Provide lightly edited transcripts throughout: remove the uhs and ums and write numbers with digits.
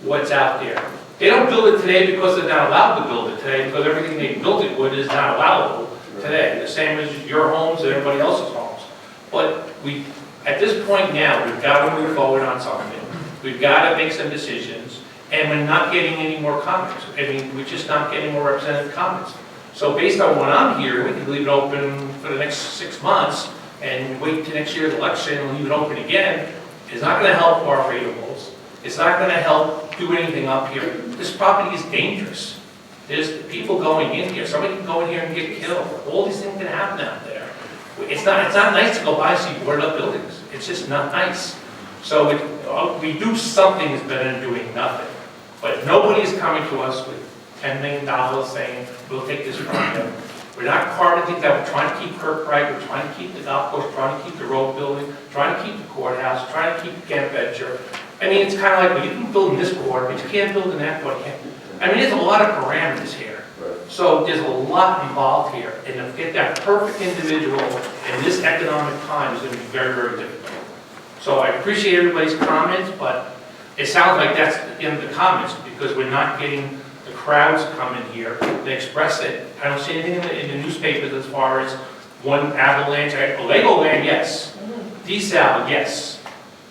what's out there. They don't build it today because they're not allowed to build it today, because everything they built it with is not allowable today, the same as your homes and everybody else's homes. But at this point now, we've got to move forward on something. We've got to make some decisions, and we're not getting any more comments. I mean, we're just not getting more representative comments. So based on what I'm hearing, we can leave it open for the next 6 months and wait till next year's election and leave it open again. It's not going to help our ratables. It's not going to help do anything up here. This property is dangerous. There's people going in here. Somebody can go in here and get killed. All these things can happen out there. It's not nice to go by and see boarded up buildings. It's just not nice. So we do something is better than doing nothing. But nobody is coming to us with $10 million saying, we'll take this from you. We're not carving things out. We're trying to keep Kirkbride. We're trying to keep the golf course, trying to keep the road building, trying to keep the courthouse, trying to keep the camp venture. I mean, it's kind of like, well, you can build in this court, but you can't build in that court. I mean, there's a lot of parameters here. So there's a lot involved here. And to get that perfect individual in this economic time is going to be very, very difficult. So I appreciate everybody's comments, but it sounds like that's the end of the comments because we're not getting the crowds come in here. They express it. I don't see anything in the newspapers as far as one avalanche. Legoland, yes. Desal, yes.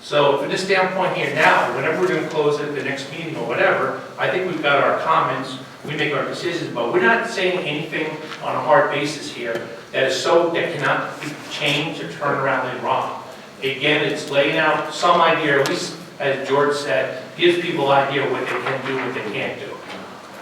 So from this standpoint here now, whenever we're going to close it, the next meeting or whatever, I think we've got our comments, we make our decisions, but we're not saying anything on a hard basis here that cannot be changed or turned around and wrong. Again, it's laying out some idea, at least as George said, gives people an idea what they can do, what they can't do.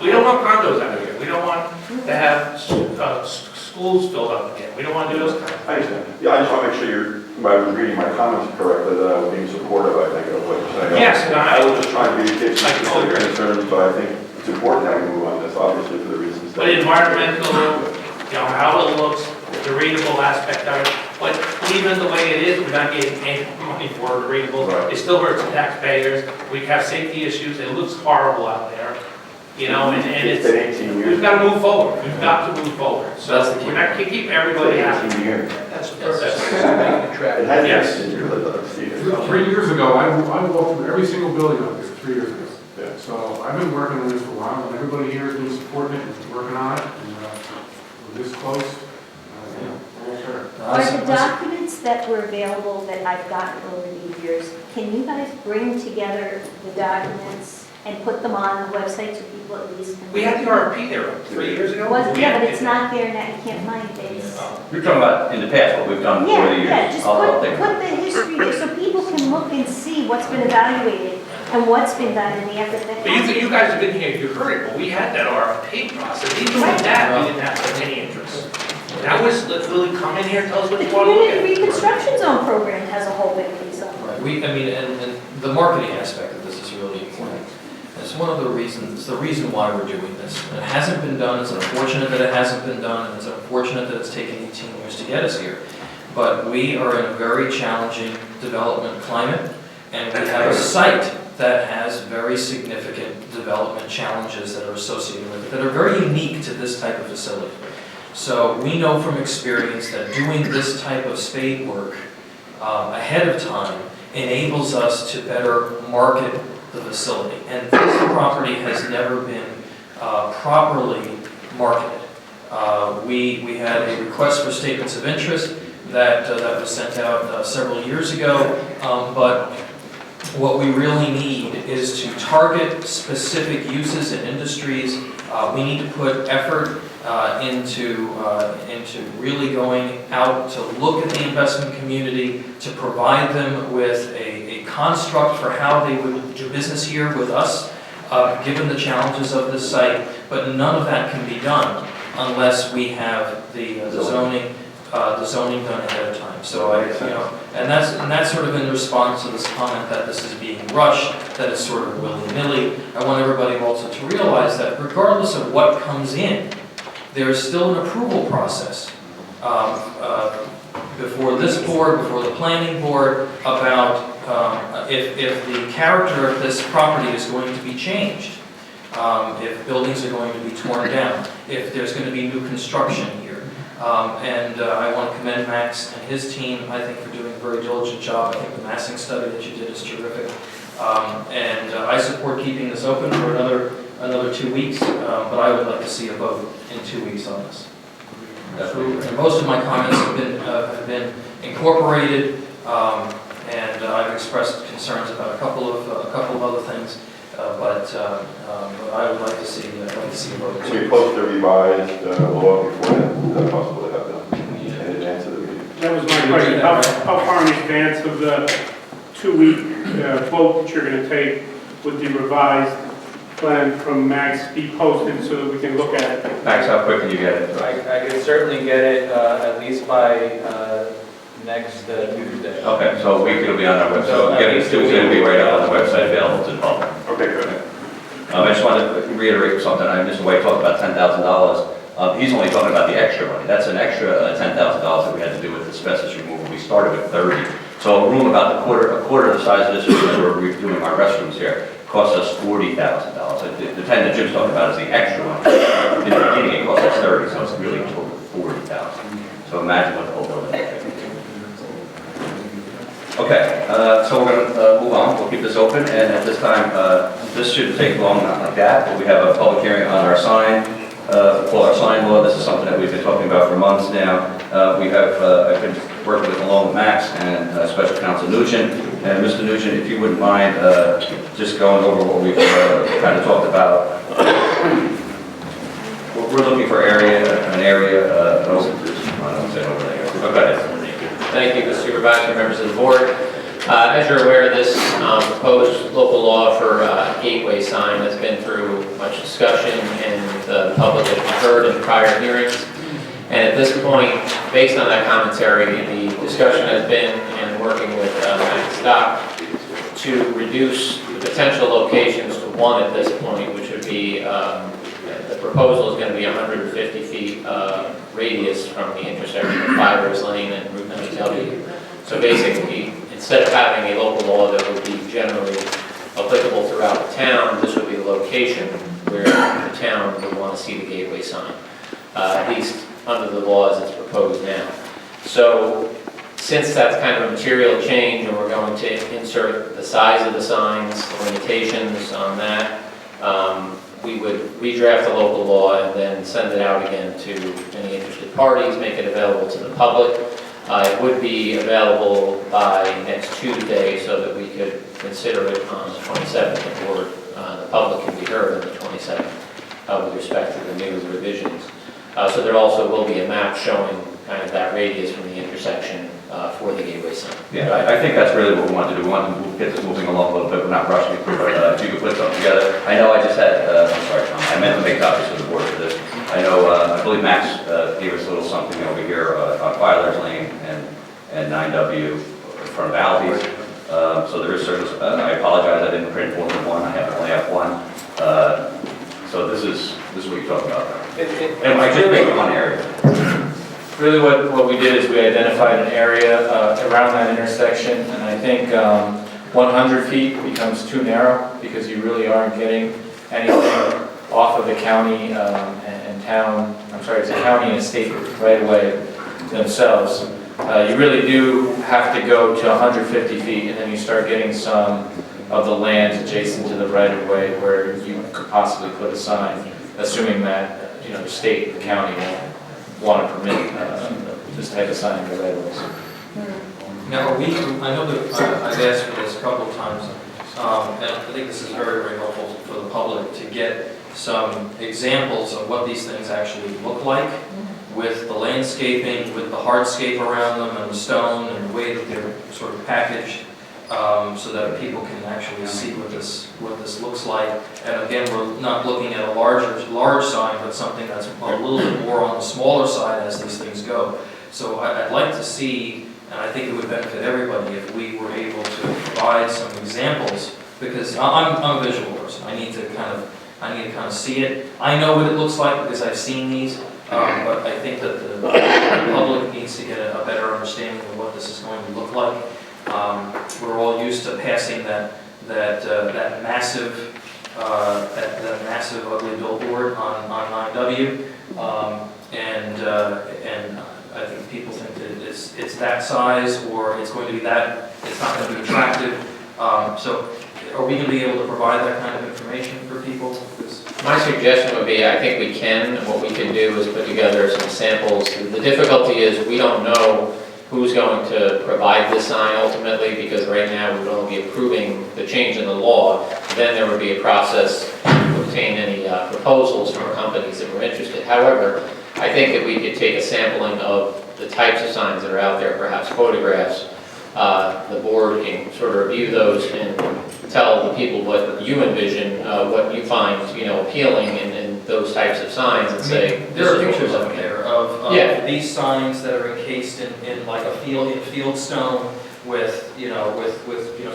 We don't want condos out here. We don't want to have schools filled up again. We don't want to do those kind of things. I understand. Yeah, I just want to make sure I was reading my comments correctly, that I was being supportive, I think, of what you're saying. Yes, I was just trying to be a specific concerns, but I think it's important that we move on this, obviously, for the reasons. But environmental, how it looks, the readable aspect of it, but even the way it is, we're not getting any money for the readable. Right. It still hurts the taxpayers. We have safety issues. It looks horrible out there. You know, and it's been 18 years. We've got to move forward. We've got to move forward. So we're not going to keep everybody happy. 18 years. That's It has Yes. been 18 years. 3 years ago, I walked through every single building out there 3 years ago. Yeah. So I've been working on this for a while, and everybody here has been supporting it and working on it. And we're this close. All fair. Are the documents that were available that I've gotten over the years, can you guys bring together the documents and put them on the website so people at least can? We had the RFP there 3 years ago. Yeah, but it's not there now, you can't find it. You're talking about in the past, what we've done over the Yeah, years. yeah, just I'll put take the history there so people can look and see what's been evaluated and what's been done in the effort that. But you guys have been here, you heard it, but we had that RFP process. Even with that, we didn't have any interest. That was literally come in here and tell us what The you want to look community at. reconstruction zone program has a whole big piece of it. Right. And the marketing aspect of this is really important. It's one of the reasons, the reason why we're doing this. It hasn't been done, it's unfortunate that it hasn't been done, and it's unfortunate that it's taken 18 years to get us here. But we are in a very challenging development climate, and we have a site that has very significant development challenges that are associated with it, that are very unique to this type of facility. So we know from experience that doing this type of spade work ahead of time enables us to better market the facility. And this property has never been properly marketed. We had a request for statements of interest that was sent out several years ago, but what we really need is to target specific uses and industries. We need to put effort into really going out to look at the investment community, to provide them with a construct for how they would do business here with us, given the challenges of this site. But none of that can be done unless we have the zoning done ahead of time. So and that's sort of in response to this comment that this is being rushed, that it's sort of willy-nilly. I want everybody also to realize that regardless of what comes in, there is still an approval process before this board, before the planning board, about if the character of this property is going to be changed, if buildings are going to be torn down, if there's going to be new construction here. I want to commend Max and his team, I think, for doing a very diligent job. I think the massing study that you did is terrific. And I support keeping this open for another 2 weeks, but I would like to see a vote in 2 weeks on this. And most of my comments have been incorporated, and I've expressed concerns about a couple of other things, but I would like to see a vote. Can we post the revised law before that? Is that possible to have done in advance of the meeting? That was my question. How far in advance of the 2-week vote that you're going to take would the revised plan from Max be posted so that we can look at it? Max, how quick can you get it? I can certainly get it at least by next Tuesday. Okay, so a week it'll be on our website. So, Getting it Tuesday, it'll be right up on the website, available to the public. Okay, good. I just wanted to reiterate something. Mr. White talked about $10,000. He's only talking about the extra money. That's an extra $10,000 that we had to do with asbestos removal. We started with 30. So a room about a quarter of the size of this room that we're redoing our restrooms here cost us $40,000. The 10 that Jim's talking about is the extra money. In the beginning, it cost us 30, so it's really a total of 40,000. So imagine what the whole building is. Okay, so we're going to move on. We'll keep this open, and at this time, this shouldn't take long, not like that, but we have a public hearing on our sign, called our sign law. This is something that we've been talking about for months now. I've been working with along with Max and Special Counsel Nugent. And Mr. Nugent, if you wouldn't mind just going over what we've kind of talked about. We're looking for an area, I don't say over there. Go ahead. Thank you, Mr. Supervisor, members of the board. As you're aware, this proposed local law for gateway sign has been through much discussion, and the public has heard in prior hearings. And at this point, based on that commentary, the discussion has been, and working with Max Stock, to reduce the potential locations to one at this point, which would be, the proposal is going to be 150 feet radius from the intersection of Fibers Lane and Route 90W. So basically, instead of having a local law that would be generally applicable throughout the town, this would be the location where the town would want to see the gateway sign, at least under the law as it's proposed now. So since that's kind of a material change, and we're going to insert the size of the signs, the limitations on that, we would redraft the local law and then send it out again to any interested parties, make it available to the public. It would be available by next Tuesday so that we could consider it on the 27th, or the public can be heard on the 27th with respect to the new revisions. So there also will be a map showing kind of that radius from the intersection for the gateway sign. Yeah, I think that's really what we want to do. We want to get this moving along a little bit. We're not rushing it, but if you could put something together. I know I just had, I'm sorry, Tom, I meant to make copies for the board for this. I know, I believe Max gave us a little something over here on Fibers Lane and 9W in front of Aldi's. So there is service. I apologize, I didn't print more than one. I only have one. So this is what you're talking about. And I just picked one area. Really what we did is we identified an area around that intersection, and I think 100 feet becomes too narrow because you really aren't getting anything off of the county and town, I'm sorry, it's a county and state right away themselves. You really do have to go to 150 feet, and then you start getting some of the land adjacent to the right of way where you could possibly put a sign, assuming that the state and the county won't want to permit this type of sign in the right of ways. Now, I know that I've asked for this a couple of times, and I think this is very, very helpful for the public to get some examples of what these things actually look like, with the landscaping, with the hardscape around them, and the stone, and the way that they're sort of packaged, so that people can actually see what this looks like. And again, we're not looking at a large sign, but something that's a little bit more on the smaller side as these things go. So I'd like to see, and I think it would benefit everybody if we were able to provide some examples, because I'm a visual person. I need to kind of see it. I know what it looks like because I've seen these, but I think that the public needs to get a better understanding of what this is going to look like. We're all used to passing that massive ugly billboard on 9W, and I think people think that it's that size, or it's going to be that, it's not going to be attractive. So are we gonna be able to provide that kind of information for people? Because- My suggestion would be, I think we can, and what we can do is put together some samples. The difficulty is, we don't know who's going to provide this sign ultimately, because right now we would only be approving the change in the law. Then there would be a process to obtain any proposals from companies that were interested. However, I think that we could take a sampling of the types of signs that are out there, perhaps photographs. The board can sort of review those and tell the people what you envision, what you find, appealing in those types of signs, and say, There are this is what pictures we're up looking at. there of Yeah. these signs that are encased in like a field stone with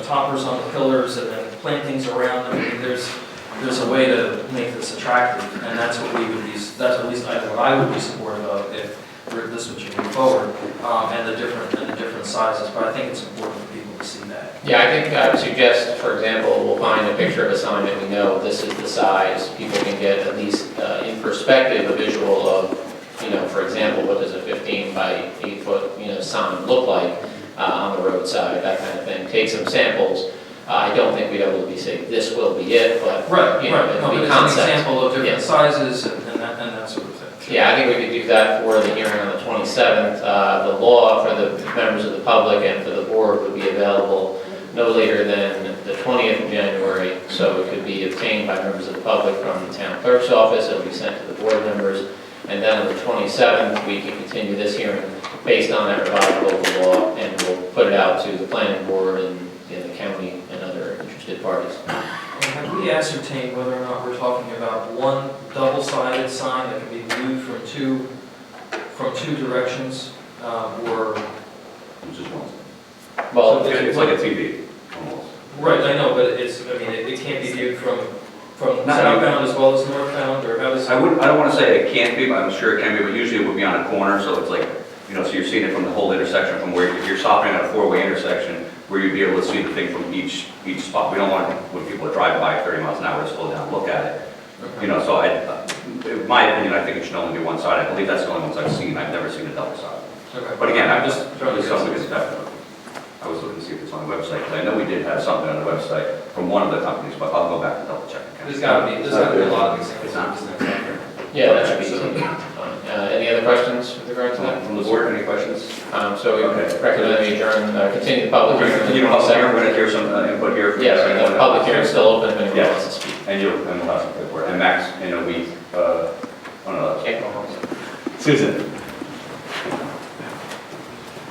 toppers on the pillars and then plantings around them. I mean, there's a way to make this attractive, and that's what we would be, that's at least what I would be supportive of if this was moving forward, and the different sizes, but I think it's important for people to see that. Yeah, I think I would suggest, for example, we'll find a picture of a sign that we know this is the size. People can get at least in perspective a visual of, for example, what does a 15 by 8 foot, sign look like on the roadside, that kind of thing. Take some samples. I don't think we'd able to say this will be it, but Right. it'd No, be but it's an concepts. example of different Yeah. sizes and that sort of thing. Yeah, I think we could do that for the hearing on the 27th. The law for the members of the public and for the board would be available no later than the 20th of January, so it could be obtained by members of the public from the town clerk's office. It'll be sent to the board members, and then on the 27th, we can continue this hearing based on that revised local law, and we'll put it out to the planning board and the county and other interested parties. And have we ascertained whether or not we're talking about one double-sided sign that can be viewed from two directions, or? Just one. Well, It's like a TV, almost. Right, I know, but it can't be viewed from Not southbound as well as northbound, or how does? I don't want to say it can't be, but I'm sure it can be, but usually it would be on a corner, so it's like, so you're seeing it from the whole intersection, from where, if you're stopping at a four-way intersection, where you'd be able to see the thing from each spot. We don't want, when people are driving by at 30 miles an hour, to slow down and look at it. So in my opinion, I think it should only be one side. I believe that's the only ones I've seen. I've never seen a double side. Okay. But again, I'm just trying to it's something that's definitely. I was looking to see if it's on the website, because I know we did have something on the website from one of the companies, but I'll go back and double check again. There's gotta be a lot of examples. It's not. yeah, that should be easy. Any other questions with regard to that? From the board, any questions? So we Okay. recommend we adjourn, continue the public hearing. Continue the public hearing, we're going to hear some input here. From Yes, and the public hearing is still open if anyone Yes. wants to speak. And we'll have some good word. And Max, in a week, Can't go home. Susan.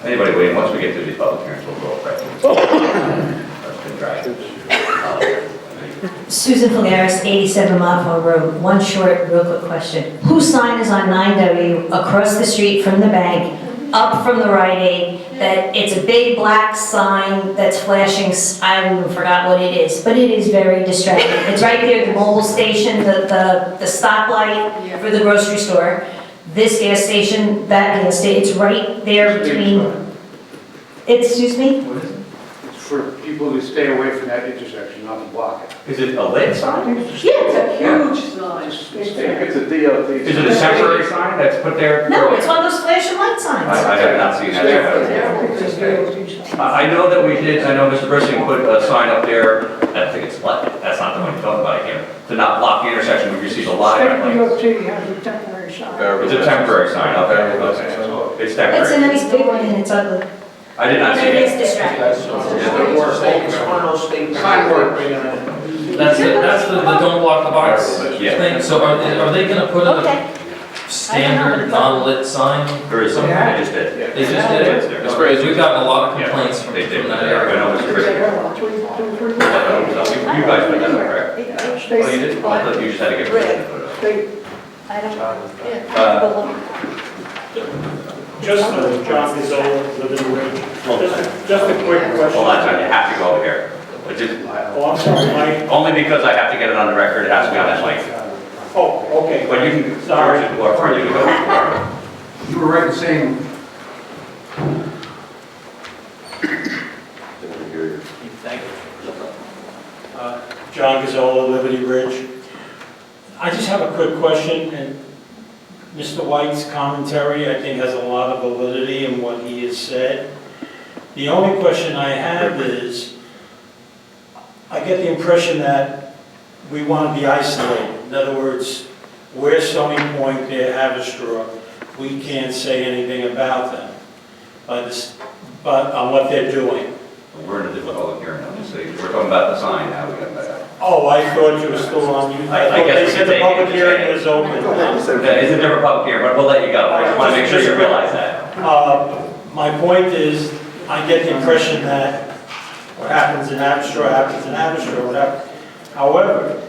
Anybody waiting, once we get through these public hearings, we'll go right. That's been dragged. Susan Faliaris, 87 Montville Road. One short, real quick question. Whose sign is on 9W across the street from the bank, up from the Rite Aid, that it's a big black sign that's flashing, I even forgot what it is, but it is very distracting. It's right there, the mobile station, the stoplight for the grocery store. This gas station, that gas station, it's right there between, excuse me? What is it? It's for people to stay away from that intersection, not to block it. Is it a lit sign? Yeah. It's a DOT. Is it a temporary sign that's put there? No, it's one of those flashing light signs. I have not seen that. I know that we did, I know Mr. Brising put a sign up there, I think it's lit, that's not the one you're talking about here, to not block the intersection when you receive a live. has a temporary sign. It's a temporary sign, okay, it's It's a temporary. nice big one and it's ugly. I did not see And it is it. distracting. Sign work. That's the don't block the box Yeah. thing. So are they gonna put Okay. a standard non-lit sign? There is something, I just did. They just did it? It's Okay, we've gotten a lot of complaints from They did, that I area. know Mr. Brising. You guys put that up, correct? Oh, you did? Oh, I thought you just had to get permission to put it up. I don't Uh, Just John Gazzola, Living Ridge. Just a quick question. Hold on, John, you have to go over here. But just, Oh, I'm sorry, Mike. only because I have to get it on the record, it has to be on that mic. Oh, okay. But you can, Sorry. or for you to go. You were right in saying, John Gazzola, Liberty Ridge. I just have a quick question, and Mr. White's commentary, I think, has a lot of validity in what he has said. The only question I have is, I get the impression that we want to be isolated. In other words, we're Stony Point, they're Haverstraw. We can't say anything about them, but on what they're doing. We're in a different public hearing, obviously. We're talking about the sign now. We got that. Oh, I thought you were still on. I thought guess they we said can the take public it. hearing was open. It's a different public hearing, but we'll let you go. I just want to make sure you realize that. My point is, I get the impression that what happens in Haverstraw happens in Haverstraw. However,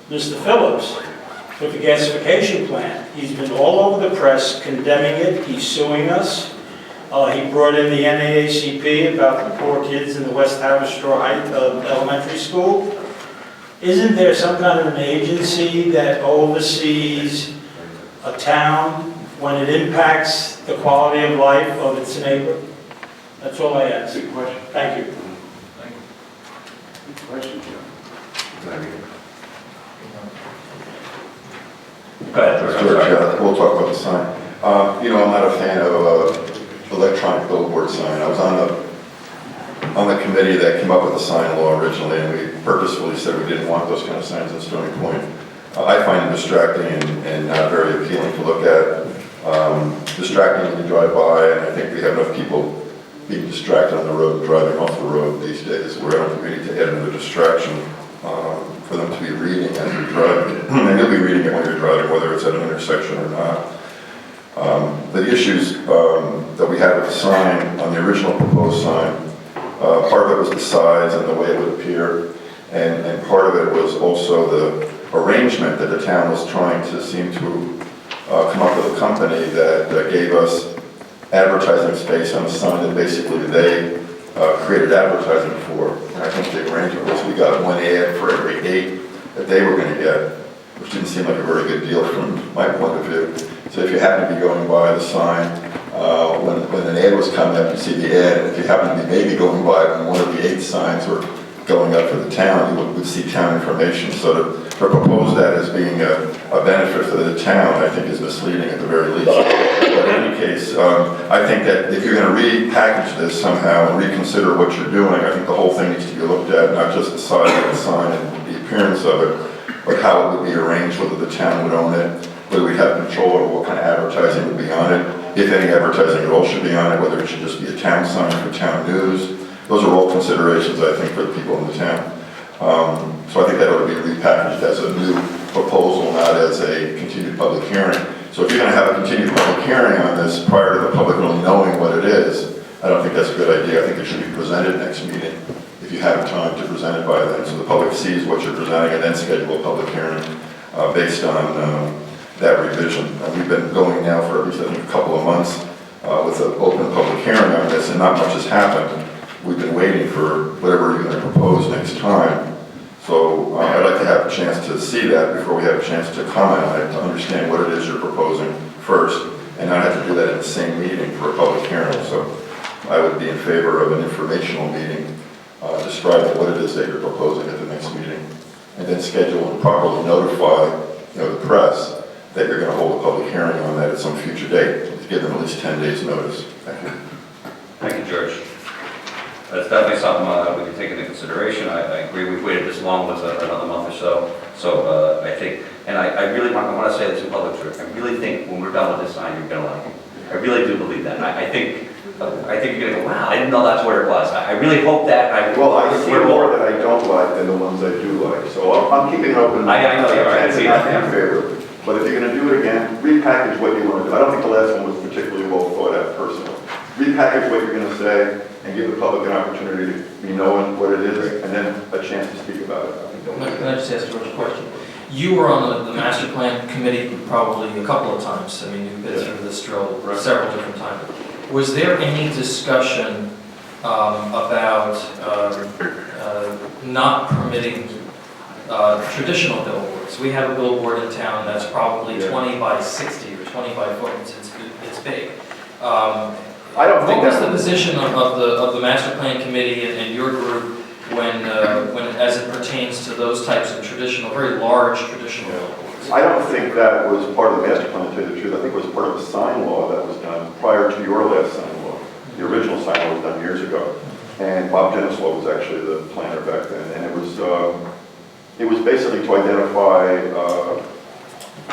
Mr. Phillips, with the gasification plant, he's been all over the press condemning it. He's suing us. He brought in the NAACP about the poor kids in the West Haverstraw Elementary School. Isn't there some kind of an agency that oversees a town when it impacts the quality of life of its neighbor? That's all I ask. Good question. Thank you. Good question, Joe. Go ahead, George. George, we'll talk about the sign. I'm not a fan of electronic billboard sign. I was on the committee that came up with the sign law originally, and we purposefully said we didn't want those kind of signs in Stony Point. I find them distracting and not very appealing to look at. Distracting when you drive by, and I think we have enough people being distracted on the road and driving off the road these days, where I don't think we need to add another distraction for them to be reading as you're driving. And you'll be reading it when you're driving, whether it's at an intersection or not. The issues that we had with the sign, on the original proposed sign, part of it was the size and the way it would appear, and part of it was also the arrangement that the town was trying to seem to come up with a company that gave us advertising space on the sign that basically they created advertising for. And I think the arrangement was we got one ad for every 8 that they were going to get, which didn't seem like a very good deal from my point of view. So if you happen to be going by the sign, when an ad was coming up, you see the ad, and if you happen to be maybe going by when one of the 8 signs were going up for the town, you would see town information. So to propose that as being a benefit for the town, I think is misleading at the very least. But in any case, I think that if you're going to repackage this somehow and reconsider what you're doing, I think the whole thing needs to be looked at, not just the size of the sign and the appearance of it, but how it would be arranged, whether the town would own it, whether we'd have control over what kind of advertising would be on it, if any advertising at all should be on it, whether it should just be a town sign for town news. Those are all considerations, I think, for the people in the town. So I think that ought to be repackaged as a new proposal, not as a continued public hearing. So if you're going to have a continued public hearing on this prior to the public really knowing what it is, I don't think that's a good idea. I think it should be presented next meeting, if you have time to present it by then, so the public sees what you're presenting, and then schedule a public hearing based on that revision. We've been going now for at least, I think, a couple of months with an open public hearing on this, and not much has happened. We've been waiting for whatever you're going to propose next time. So I'd like to have a chance to see that before we have a chance to comment on it, to understand what it is you're proposing first, and not have to do that in the same meeting for a public hearing. So I would be in favor of an informational meeting describing what it is that you're proposing at the next meeting, and then schedule and properly notify the press that you're going to hold a public hearing on that at some future date, to give them at least 10 days notice. Thank you. Thank you, George. That's definitely something we can take into consideration. I agree we've waited this long with another month or so. So I think, and I really want to say this in public, I really think when we're done with this sign, you're going to like it. I really do believe that. I think you're going to go, wow, I didn't know that's where it was. I really hope that. I see more that I don't like than the ones I do like. So I'm keeping it open. I know you are. I see that. I'm in favor. But if you're going to do it again, repackage what you want to do. I don't think the last one was particularly well thought out personally. Repackage what you're going to say and give the public an opportunity to be knowing what it is, and then a chance to speak about it. Can I just ask George a question? You were on the master plan committee probably a couple of times. I mean, you've been through this drill several different times. Was there any discussion about not permitting traditional billboards? We have a billboard in town that's probably 20 by 60 or 20 by 40. It's big. I don't think what was the position of the master plan committee and your group when as it pertains to those types of traditional, very large traditional billboards? I don't think that was part of the master plan, to tell you the truth. I think it was part of the sign law that was done prior to your last sign law. The original sign law was done years ago. And Bob Geneslow was actually the planner back then, and it was basically to identify,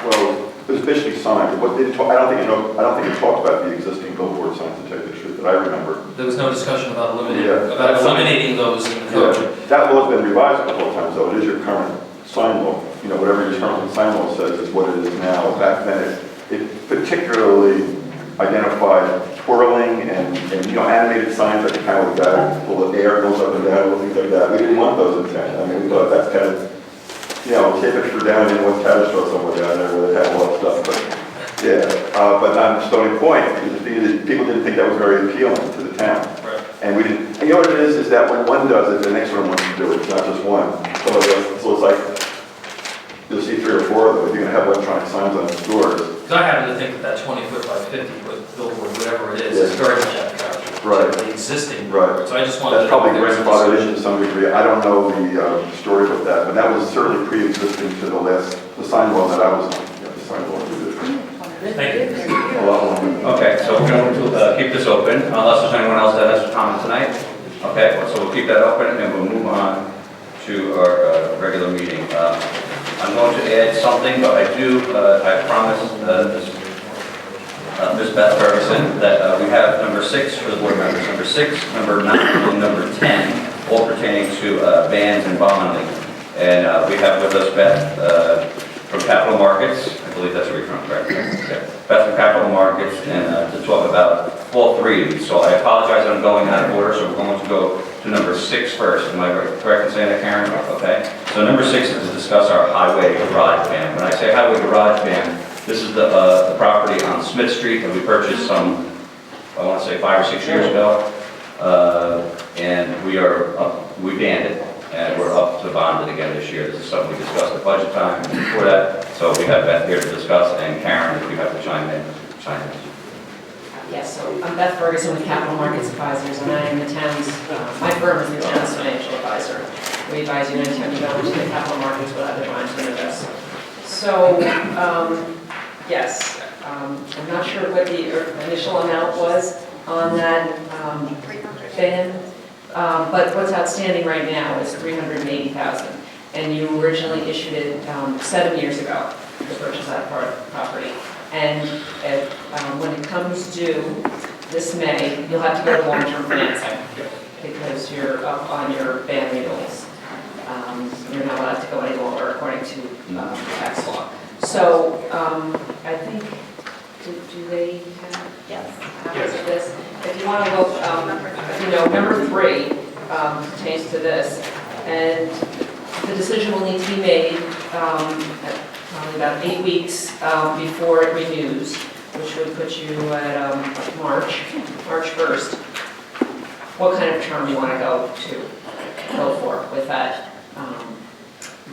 well, it was basically signs. I don't think it talked about the existing billboard signs, to tell you the truth, that I remember. There was no discussion about Yeah. eliminating those in the code. Yeah. That law's been revised a couple of times, though. It is your current sign law. You know, whatever your current sign law says is what it is now. Back then, it particularly identified twirling and animated signs like kind of like that, full of air goes up and down, little things like that. We didn't want those in town. I mean, we thought that's kind of, save it for down in one catastrophe somewhere down there where they had a lot of stuff. But yeah, but on Stony Point, people didn't think that was very appealing to the town. Right. And we didn't. And you know what it is that when one does it, the next one wants to do it. It's not just one. So it's like you'll see 3 or 4 of them. If you're going to have electronic signs on the stores. Because I happen to think that 20-foot by 50-foot billboard, whatever it is very much out of character. Right. The existing Right. billboard. So I just wanted That's to know probably if there's a grandfathered discussion. in to some degree. I don't know the story with that, but that was certainly pre-existing to the sign law that I was on. Yeah, the sign law. Thank you. A lot more. Okay, so we're going to keep this open, unless there's anyone else that has a comment tonight. Okay, so we'll keep that open, and we'll move on to our regular meeting. I'm going to add something, but I promised Ms. Beth Ferguson that we have number 6 for the board members, number 6, number 9, and number 10, all pertaining to bans and bonding. And we have with us Beth from Capital Markets. I believe that's where you're from, correct? Yeah. Beth from Capital Markets, and to talk about all 3 of these. So I apologize, I'm going out of order, so we're going to go to number 6 first. Am I correct in saying that, Karen? Okay. So number 6 is to discuss our highway garage ban. When I say highway garage ban, this is the property on Smith Street that we purchased some, I want to say 5 or 6 years ago. And we banned it, and we're up to bond it again this year. This is something we discussed at budget time and before that. So we have Beth here to discuss, and Karen, if you have to chime in, chime in. Yes, so I'm Beth Ferguson with Capital Markets Advisors, and I am the town's, my firm is the town's financial advisor. We advise you anytime you go into the capital markets with other lines of invest. So, yes, I'm not sure what the initial amount was on that ban, but what's outstanding right now is $380,000, and you originally issued it 7 years ago to purchase that property. And when it comes due this May, you'll have to go to long-term financing because you're up on your ban renewals. You're not allowed to go any longer according to tax law. So I think, do they have copies of this? If you want to look, number 3 pertains to this, and the decision will need to be made probably about 8 weeks before it renews, which would put you at March 1st. What kind of term you want to go for with that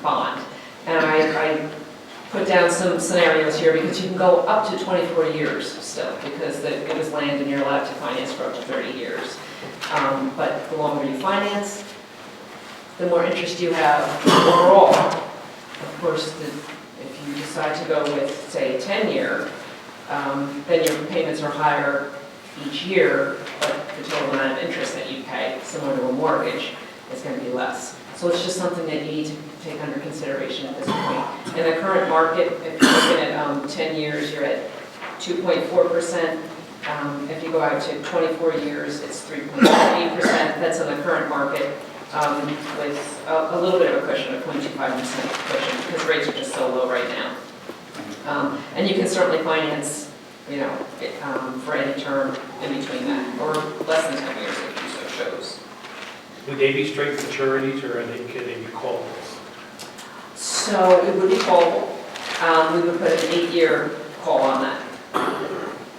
bond? And I put down some scenarios here because you can go up to 24 years still because it was land and you're allowed to finance for up to 30 years. But the longer you finance, the more interest you have overall. Of course, if you decide to go with, say, a 10-year, then your payments are higher each year, but the total amount of interest that you pay, similar to a mortgage, is going to be less. So it's just something that you need to take under consideration at this point. In the current market, if you're looking at 10 years, you're at 2.4%. If you go out to 24 years, it's 3.8%. That's in the current market. With a little bit of a cushion, a 0.25% cushion, because rates are just so low right now. And you can certainly finance, for any term in between that, or less than 10 years if you so chose. Would they be straight maturities, or can they be callables? So it would be callable. We would put an 8-year call on that,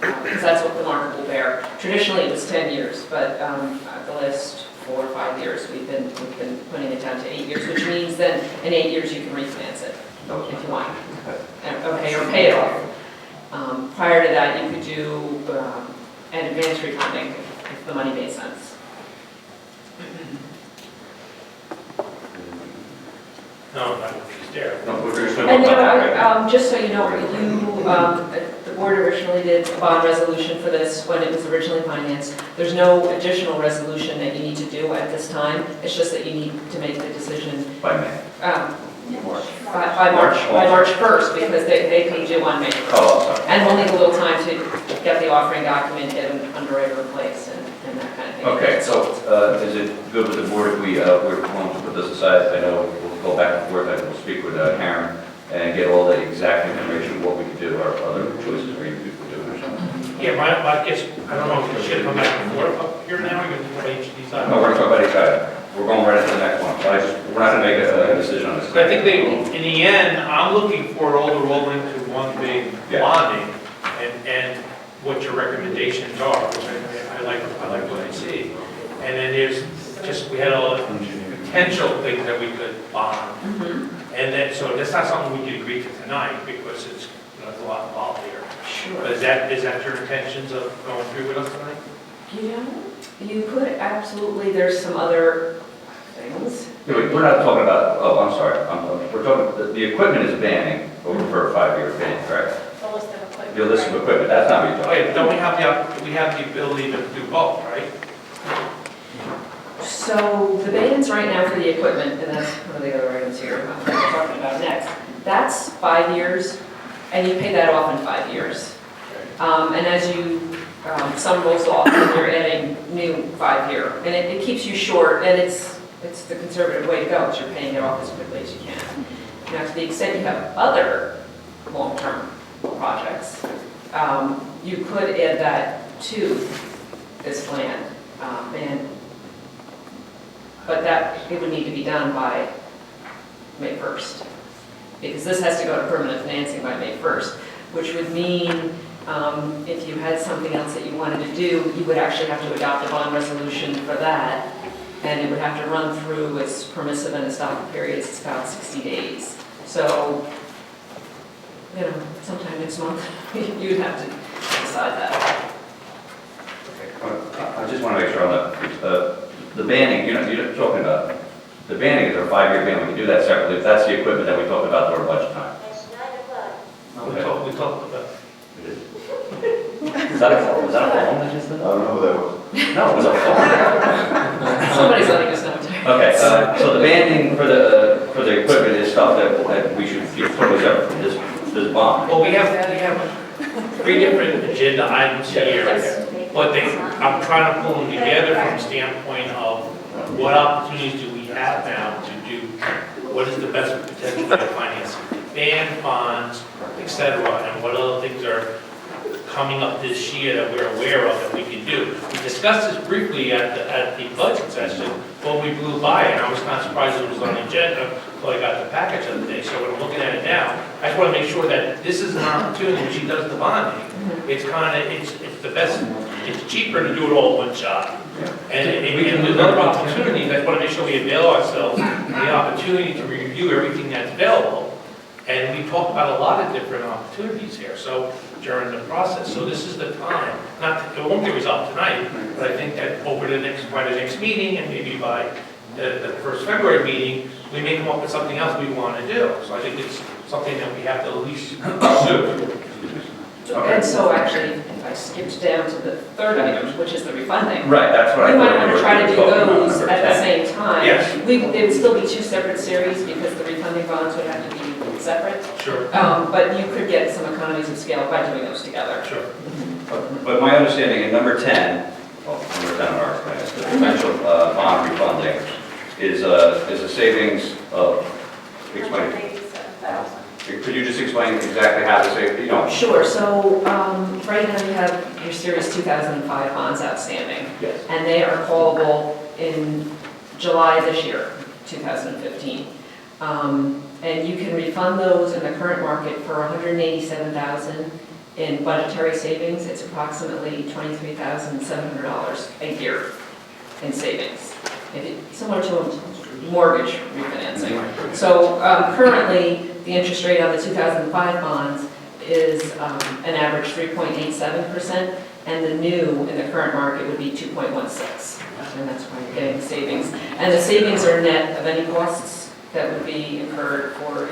because that's what the market will bear. Traditionally, it was 10 years, but the last 4 or 5 years, we've been putting it down to 8 years, which means then in 8 years you can refinance it if you want. Okay, or pay it off. Prior to that, you could do an advance refunding if the money made sense. No, not if it's there. No, we're just going And to just so you know, the board originally did a bond resolution for this when it was originally financed. There's no additional resolution that you need to do at this time. It's just that you need to make the decision By May. by March 1st, because they paid you on May 1st. Oh, sorry. And we'll need a little time to get the offering document, get an underwriter in place and that kind of thing. Okay, so is it good with the board if we're going to put this aside? I know we'll go back and forth, I will speak with Karen and get all the exact information of what we could do, or other choices we could do or something. Yeah, my guess, I don't know if we should come back and forth up here now, or you're going to each of these items. No, we're going to talk about each item. We're going right into the next one, so we're not going to make a decision on this. I think in the end, I'm looking for it all to roll into one big bonding, and what your recommendations are, which I like what I see. And then there's just, we had a lot of potential things that we could bond. And then, so that's not something we could agree to tonight, because it's, there's a lot involved here. Sure. But is that your intentions of going through with us tonight? You could absolutely, there's some other things. Yeah, we're not talking about, oh, I'm sorry, we're talking, the equipment is banning over for a 5-year ban, correct? The list of equipment. The list of equipment, that's not what you're talking Okay, don't we have the ability to do both, right? So the bans right now for the equipment, and that's one of the other items here I'm talking about next, that's 5 years, and you pay that off in 5 years. And as you, some rolls off, and you're adding new 5-year, and it keeps you short, and it's the conservative way to go, is you're paying it off as quickly as you can. Now, to the extent you have other long-term projects, you could add that to this plan, but that, it would need to be done by May 1st. Because this has to go to permanent financing by May 1st, which would mean if you had something else that you wanted to do, you would actually have to adopt a bond resolution for that. And it would have to run through its permissive and estoppel periods, it's about 60 days. So, sometime next month, you'd have to decide that. I just want to make sure on the banning, you're talking about, the banning is a 5-year ban, we can do that separately, if that's the equipment that we talked about during budget time. We talked about. Was that a phone that just I don't know who that was. No, it was a phone. Somebody's letting us know. Okay, so the banning for the equipment is stuff that we should keep totally separate from this bond. Well, we have 3 different agenda items here, but I'm trying to pull them together from a standpoint of what opportunities do we have now to do, what is the best potential for financing, ban bonds, et cetera, and what other things are coming up this year that we're aware of that we can do. We discussed this briefly at the budget session, but we blew by it, and I was not surprised it was on the agenda until I got the package of the day. So when I'm looking at it now, I just want to make sure that this is an opportunity when she does the bonding. It's it's the best, it's cheaper to do it all in one shot. And with other opportunities, I want to make sure we avail ourselves of the opportunity to review everything that's available. And we talked about a lot of different opportunities here, so during the process. So this is the time, it won't be resolved tonight, but I think that by the next meeting, and maybe by the first February meeting, we may come up with something else we want to do. So I think it's something that we have to at least pursue. And so actually, if I skipped down to the third item, which is the refunding. Right, that's what I We thought. might want to try to do those at the same time. Yes. It would still be 2 separate series because the refunding bonds would have to be separate. Sure. But you could get some economies of scale by doing those together. Sure. But my understanding in number 10, number 10 of our plan, the potential bond refunding is a savings of, explain. Could you just explain exactly how to save, Sure, so right now you have your Series 2005 bonds outstanding. Yes. And they are callable in July this year, 2015. And you can refund those in the current market for $187,000 in budgetary savings. It's approximately $23,700 a year in savings, similar to a mortgage refinancing. So currently, the interest rate on the 2005 bonds is an average 3.87%, and the new in the current market would be 2.16%. And that's why you're getting the savings. And the savings are net of any costs that would be incurred for,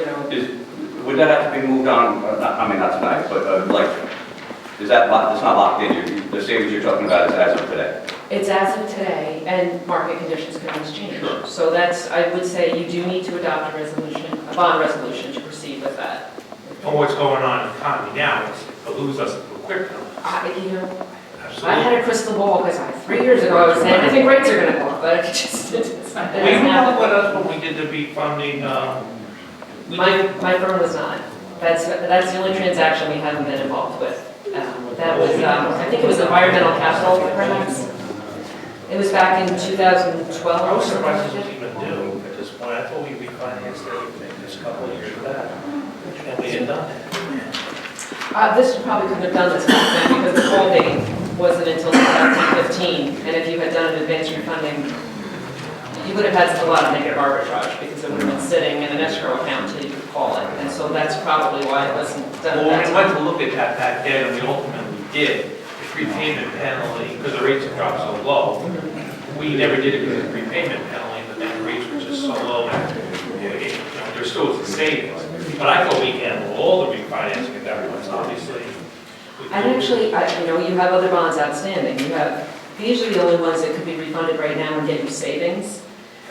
Would that have to be moved on, not tonight, but like Is that, it's not locked in, the savings you're talking about is as of today? It's as of today, and market conditions can always change. Sure. So that's, I would say you do need to adopt a resolution, a bond resolution to proceed with that. And what's going on in the economy now, it lose us quick. You know, I Absolutely. had a crystal ball, because 3 years ago I was saying, I think rates are gonna go up, but it just, it's not, it Well, you hasn't know happened. what else, when we did the beat funding, we did, My firm was not. That's the only transaction we haven't been involved with. That was, I think it was environmental capital, perhaps. It was back in 2012 I or was something surprised like it was that. even due at this point. I thought we refinanced everything just a couple of years back, and we had done it. This probably couldn't have done this back then, because the call date wasn't until 2015, and if you had done an advance refunding, you would have had a lot of negative arbitrage, because it would have been sitting in an escrow account until you could call it, and so that's probably why it wasn't done Well, at that we time. went to look at that back then, and we ultimately did. The prepayment penalty, because the rates have dropped so low, we never did it because of the prepayment penalty, but then the rates were just so low that, there still was a savings. But I thought we handled all the refinancing at that point, obviously. And actually, you have other bonds outstanding. These are the only ones that could be refunded right now and get you savings.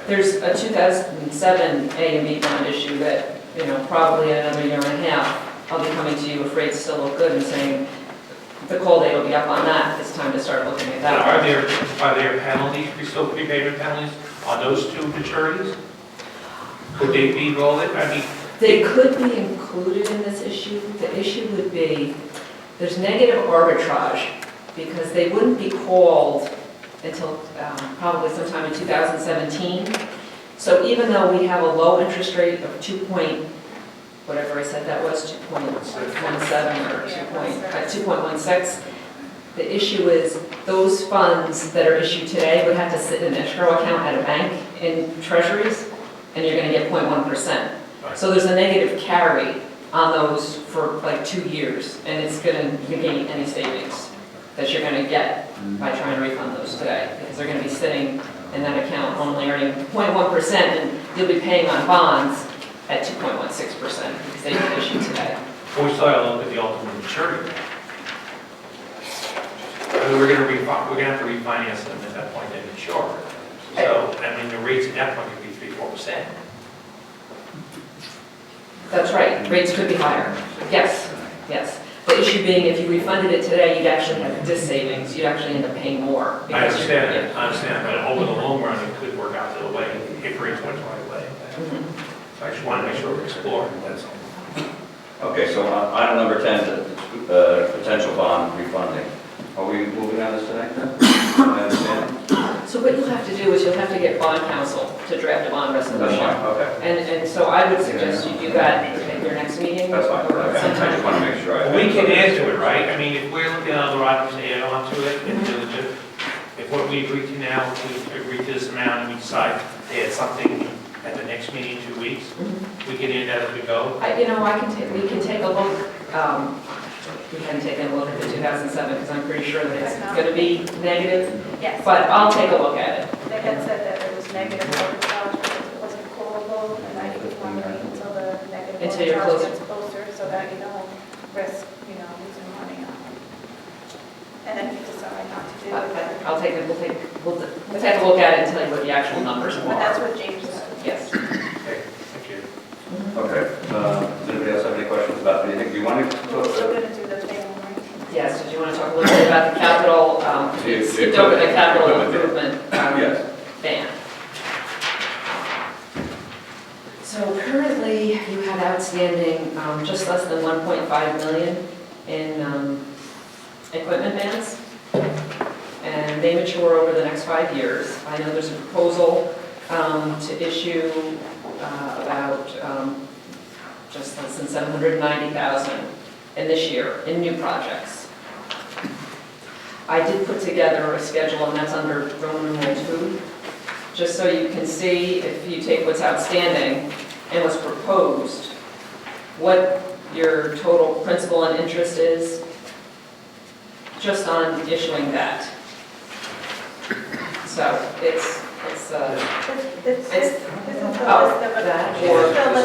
There's a 2007 A and B bond issue that, probably in another year and a half, I'll be coming to you if rates still look good and saying, the call date will be up on that, it's time to start looking at that. Are there penalties, still prepayment penalties on those two maturities? Could they be rolled in? I mean, They could be included in this issue. The issue would be, there's negative arbitrage, because they wouldn't be called until probably sometime in 2017. So even though we have a low interest rate of 2.17 or 2.16, the issue is those funds that are issued today would have to sit in an escrow account at a bank in treasuries, and you're going to get 0.1%. So there's a negative carry on those for like 2 years, and it's going to negate any savings that you're going to get by trying to refund those today, because they're going to be sitting in that account only earning 0.1%, and you'll be paying on bonds at 2.16% because they've been issued today. we still have to look at the ultimate maturity. I mean, we're gonna have to refinance them at that point, they mature. So, I mean, the rates at that point could be 3-4%. That's right, rates could be higher. Yes, yes. The issue being, if you refunded it today, you'd actually have this savings, you'd actually end up paying more. I because you're- understand, but over the long run, it could work out the way, if rates went the right way. So I just want to make sure we explore, that's all. Okay, so item number 10, potential bond refunding. Are we moving on this tonight then? I understand. So what you'll have to do is you'll have to get bond counsel to draft a bond That's resolution. fine, okay. And so I would suggest you do that at your next meeting. That's fine, or okay. I sometime. just want to make sure. We can add to it, right? I mean, if we're looking at other items to add on to it, if what we agree to now, we agree to this amount, and we decide to add something at the next meeting in 2 weeks, we can add that as we go. We can take a look, we can take a look at the 2007, because I'm pretty sure that it's going to be negative, Yes. but I'll take a look at it. They had said that it was negative arbitrage because it wasn't callable, and I didn't want to wait until the negative Until you're arbitrage closer. gets closer, so that you don't risk, losing money on it. And then you decide not to do it. We'll take a look at it and tell you what the actual numbers But that's are. what James said. Yes. Okay, thank you. Okay, does anybody else have any questions about anything? Do you want to? We're still going to do the payment, right? Yes, did you want to talk a little bit about the capital, The skipped over the capital equipment. improvement Yes. ban? So currently, you have outstanding just less than 1.5 million in equipment bans, and they mature over the next 5 years. I know there's a proposal to issue about just less than 790,000 in this year in new projects. I did put together a schedule, and that's under Roman numeral 2, just so you can see, if you take what's outstanding and what's proposed, what your total principal and interest is, just on issuing that. So it's This is the list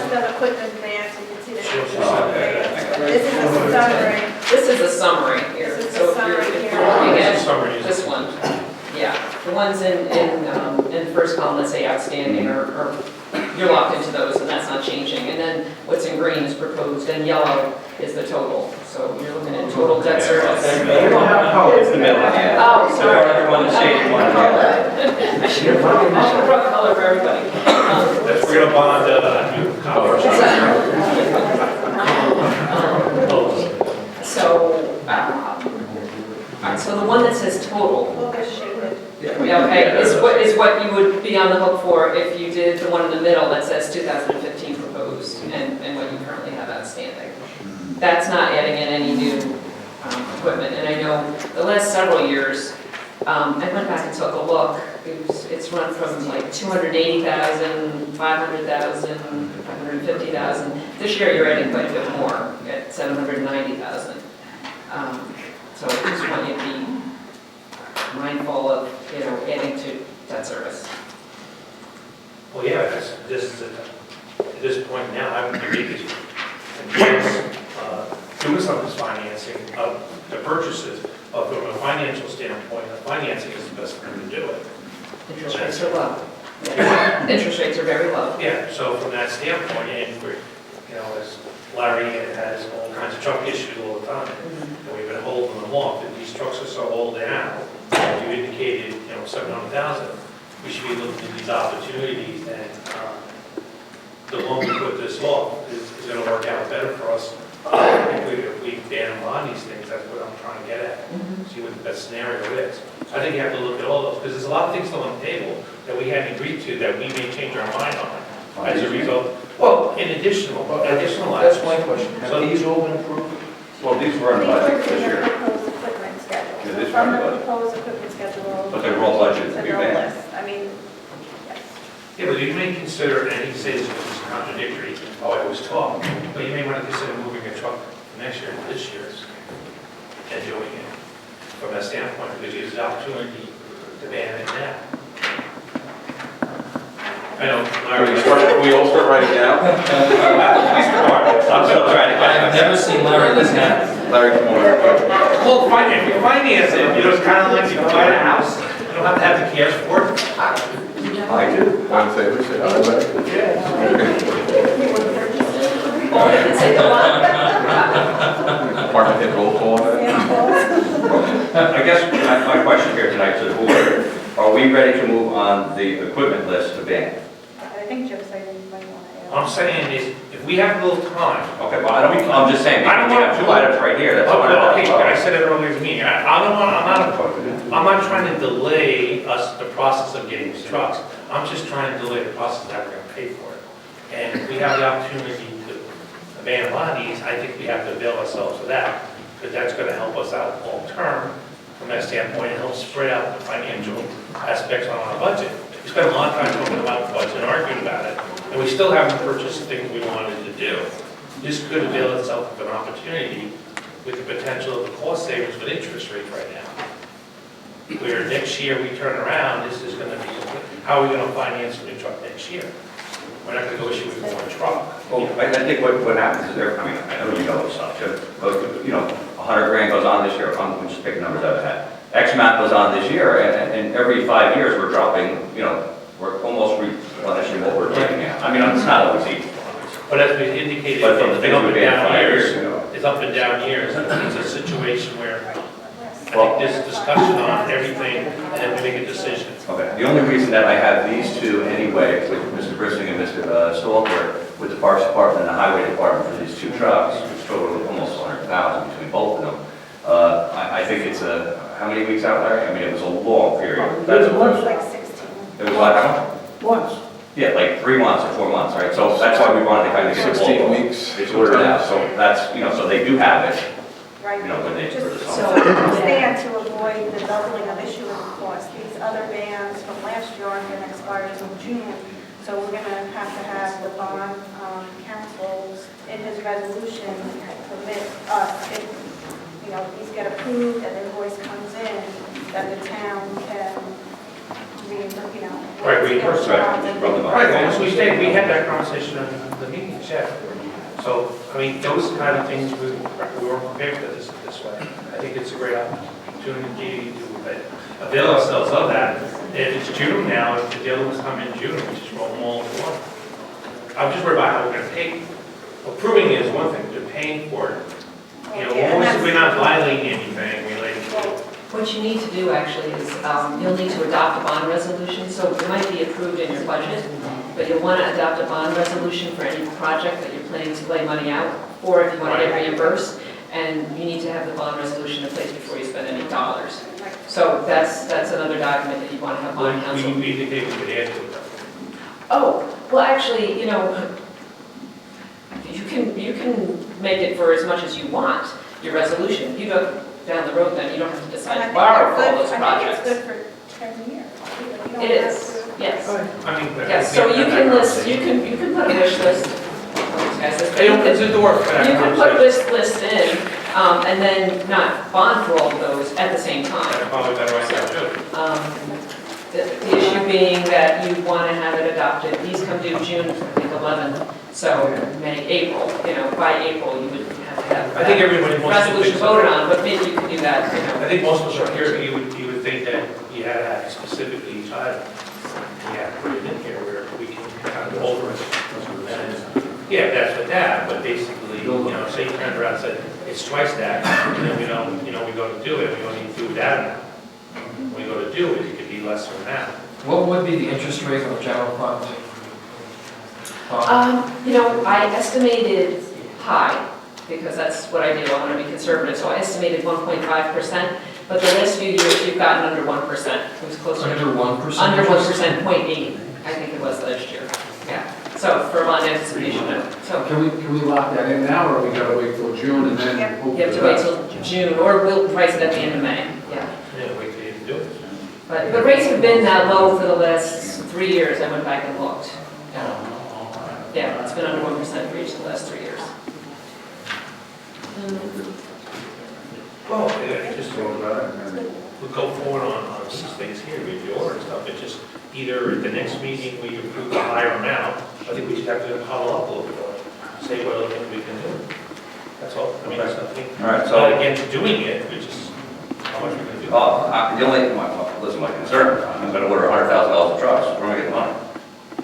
that, of equipment bans, you can see the. Oh, okay. This is a summary. This is a summary here. This So if you're looking This is at summary. this one, yeah, the ones in the first column that say outstanding are you're locked into those, and that's not changing. And then what's in green is proposed, and yellow is the total. So you're looking at total debt service. We don't have color in the middle, yeah. Oh, The sorry. darker one, the shaded one. I should have brought color for everybody. We're gonna bond a new color. So, all right, so the one that says total, Well, they're shaded. okay, is what you would be on the hook for if you did the one in the middle that says 2015 proposed and what you currently have outstanding. That's not adding in any new equipment, and I know the last several years, I went back and took a look. It's run from like 280,000, 500,000, 550,000. This year you're adding quite a bit more at 790,000. So I just want you to be mindful of, adding to debt service. Well, yeah, this is at this point now, I would be making doing some of this financing of the purchases, but from a financial standpoint, the financing is the best thing to do it. Interest rates are low. Yeah. Interest rates are very low. Yeah, so from that standpoint, and we're, as Larry has all kinds of truck issues all the time, and we've been holding them off, and these trucks are so old now, you indicated, 700,000, we should be looking at these opportunities, and the longer we put this off is gonna work out better for us. If we ban them on these things, that's what I'm trying to get at, see what the best scenario is. I think you have to look at all those, because there's a lot of things still on the table that we hadn't agreed to, that we may change our mind on as a result. Well, in additional That's items. my question. So- Have these all been approved? Well, these were on budget this year. Proposed equipment schedule. Yeah, this From round the budget. proposed equipment schedule. But they were all budgeted to to be the banned. list. I mean, yes. Yeah, but you may consider, and he says it's contradictory, I was taught, but you may want to consider moving a truck next year to this year's and doing it from that standpoint, because there's the opportunity to ban it now. I know, Larry. We all start writing down? I'm still trying to I've get never seen Larry this happy. Larry, come on. Well, if you finance it, it's kind of like you buy a house, you don't have to have the cash for it. I do. All in favor, say aye, Larry. Oh, I didn't say the one. Department head roll call on that? I guess my question here tonight to the board, are we ready to move on the equipment list to ban? I think Jim said you might want to add. What I'm saying is, if we have a little time. Okay, well, I'm just saying, I don't because we have want- two items right here, that's Oh, well, okay, I $100,000. said it earlier to me, I'm not trying to delay the process of getting these trucks. I'm just trying to delay the process that we're gonna pay for it. And if we have the opportunity to ban a lot of these, I think we have to avail ourselves of that, because that's gonna help us out long-term from that standpoint, and help spread out the financial aspects on our budget. We spent a lot of time talking about the budget and arguing about it, and we still haven't purchased the things we wanted to do. This could avail itself of an opportunity with the potential of the cost savings with interest rates right now. Where next year we turn around, this is gonna be, how are we gonna finance a new truck next year? We're not gonna go issue with one truck. Well, I think what happens is, I know you know this stuff, Jim, but, 100 grand goes on this year, I'm just picking numbers out of the hat. X amount goes on this year, and every 5 years, we're dropping, we're almost replenishing what we're taking out. I mean, it's not always equal. But as we indicated, But from the it's things up we and did down 5 years years. ago. It's up and down years. It's a situation where I think this discussion on everything, and then we make a decision. Okay, the only reason that I have these two anyway, with Mr. Brissing and Mr. Stalker, with the Parks Department and the Highway Department for these two trucks, which total almost 100,000 between both of them, I think it's how many weeks out, Larry? I mean, it was a long period. That's It was Like 16. It was like, Once. yeah, like 3 months or 4 months, right? So that's why we wanted to kind of get it 16 all. weeks. It's ordered out, so that's, so they do have it, Right. when they, for the Just summer. so understand, to avoid the doubling of issuing costs, these other bans from last year aren't going to expire until June. So we're going to have the bond council in his resolution permit us, if, these get approved and the invoice comes in, that the town can Right, reimburse, right, from the bond. Right, well, as we stated, we had that conversation in the meetings, yeah. So, I mean, those kind of things, we weren't prepared for this way. I think it's a great opportunity to avail ourselves of that. If it's June now, if the deal was come in June, we just roll them all into one. I'm just worried about how we're gonna pay. Approving it is one thing, but paying for it, you know, we're not violating anything related to it. What you need to do actually is, you'll need to adopt a bond resolution, so it might be approved in your budget, but you'll want to adopt a bond resolution for any project that you're planning to lay money out, or if you want to get reimbursed, and you need to have the bond resolution in place before you spend any dollars. So that's another document that you want to have on council. We indicate we could add to it. Oh, well, actually, you know, you can make it for as much as you want, your resolution. You go down the road, then you don't have to decide to borrow for all those projects. I think it's good for 10 years. You don't It have is, to- yes. I mean, Yes, so you can list, you can put a wish list. It opens the door for that You can put conversation. list in, and then not bond for all of those at the same time. That's probably better idea too. The issue being that you want to have it adopted, these come due June, I think, 11th, so May, April, you know, by April, you would have to have I think everybody wants to resolution think voted on, but maybe you could do that, you know. I think most of us are here, you would think that you had to have specifically each item. Yeah, put it in here where we can kind of go over it. And, yeah, that's with that, but basically, you know, say you turned around and said, it's twice that, and then we don't, you know, we go to do it, we only do that amount. When we go to do it, it could be less than that. What would be the interest rate on the general fund? You know, I estimated high, because that's what I do, I want to be conservative, so I estimated 1.5%, but the last few years, you've gotten under 1%. It was closer to... Under 1%? Under 1%, 0.8, I think it was last year, yeah. So for bond anticipation note, so Can we lock that in now, or we gotta wait till June and then Yeah. hope you have for to wait the till June, or we'll price it at the end of May, yeah. Yeah, wait till you do it. But the rates have been that low for the last 3 years, I went back and looked. Yeah, it's been under 1% for each of the last 3 years. Well, yeah, just we'll go forward on these things here, review order and stuff, it just, either at the next meeting, we approve the higher amount, I think we just have to follow up a little bit more, say what other things we can do. That's all, I mean, that's nothing, All right, it's so- not against doing it, it's just how much we're gonna do. The only, listen, my concern, I'm gonna order $100,000 of trucks, where am I getting the money?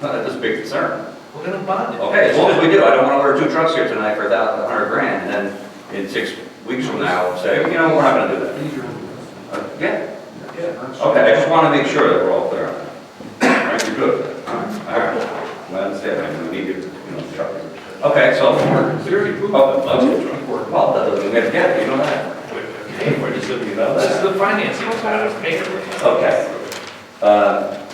That's a big concern. We're gonna bond it. Okay, as long as we do, I don't wanna order 2 trucks here tonight for $100,000, and then in 6 weeks from now, say, you know, we're not gonna do that. Yeah, okay, I just wanna make sure that we're all clear on that. All right, you're good. All right, I understand, I mean, we need you, truck. Okay, so, We already approved the budget. well, that doesn't get it, you know that? We're just, this is the financing side of paying for it. Okay.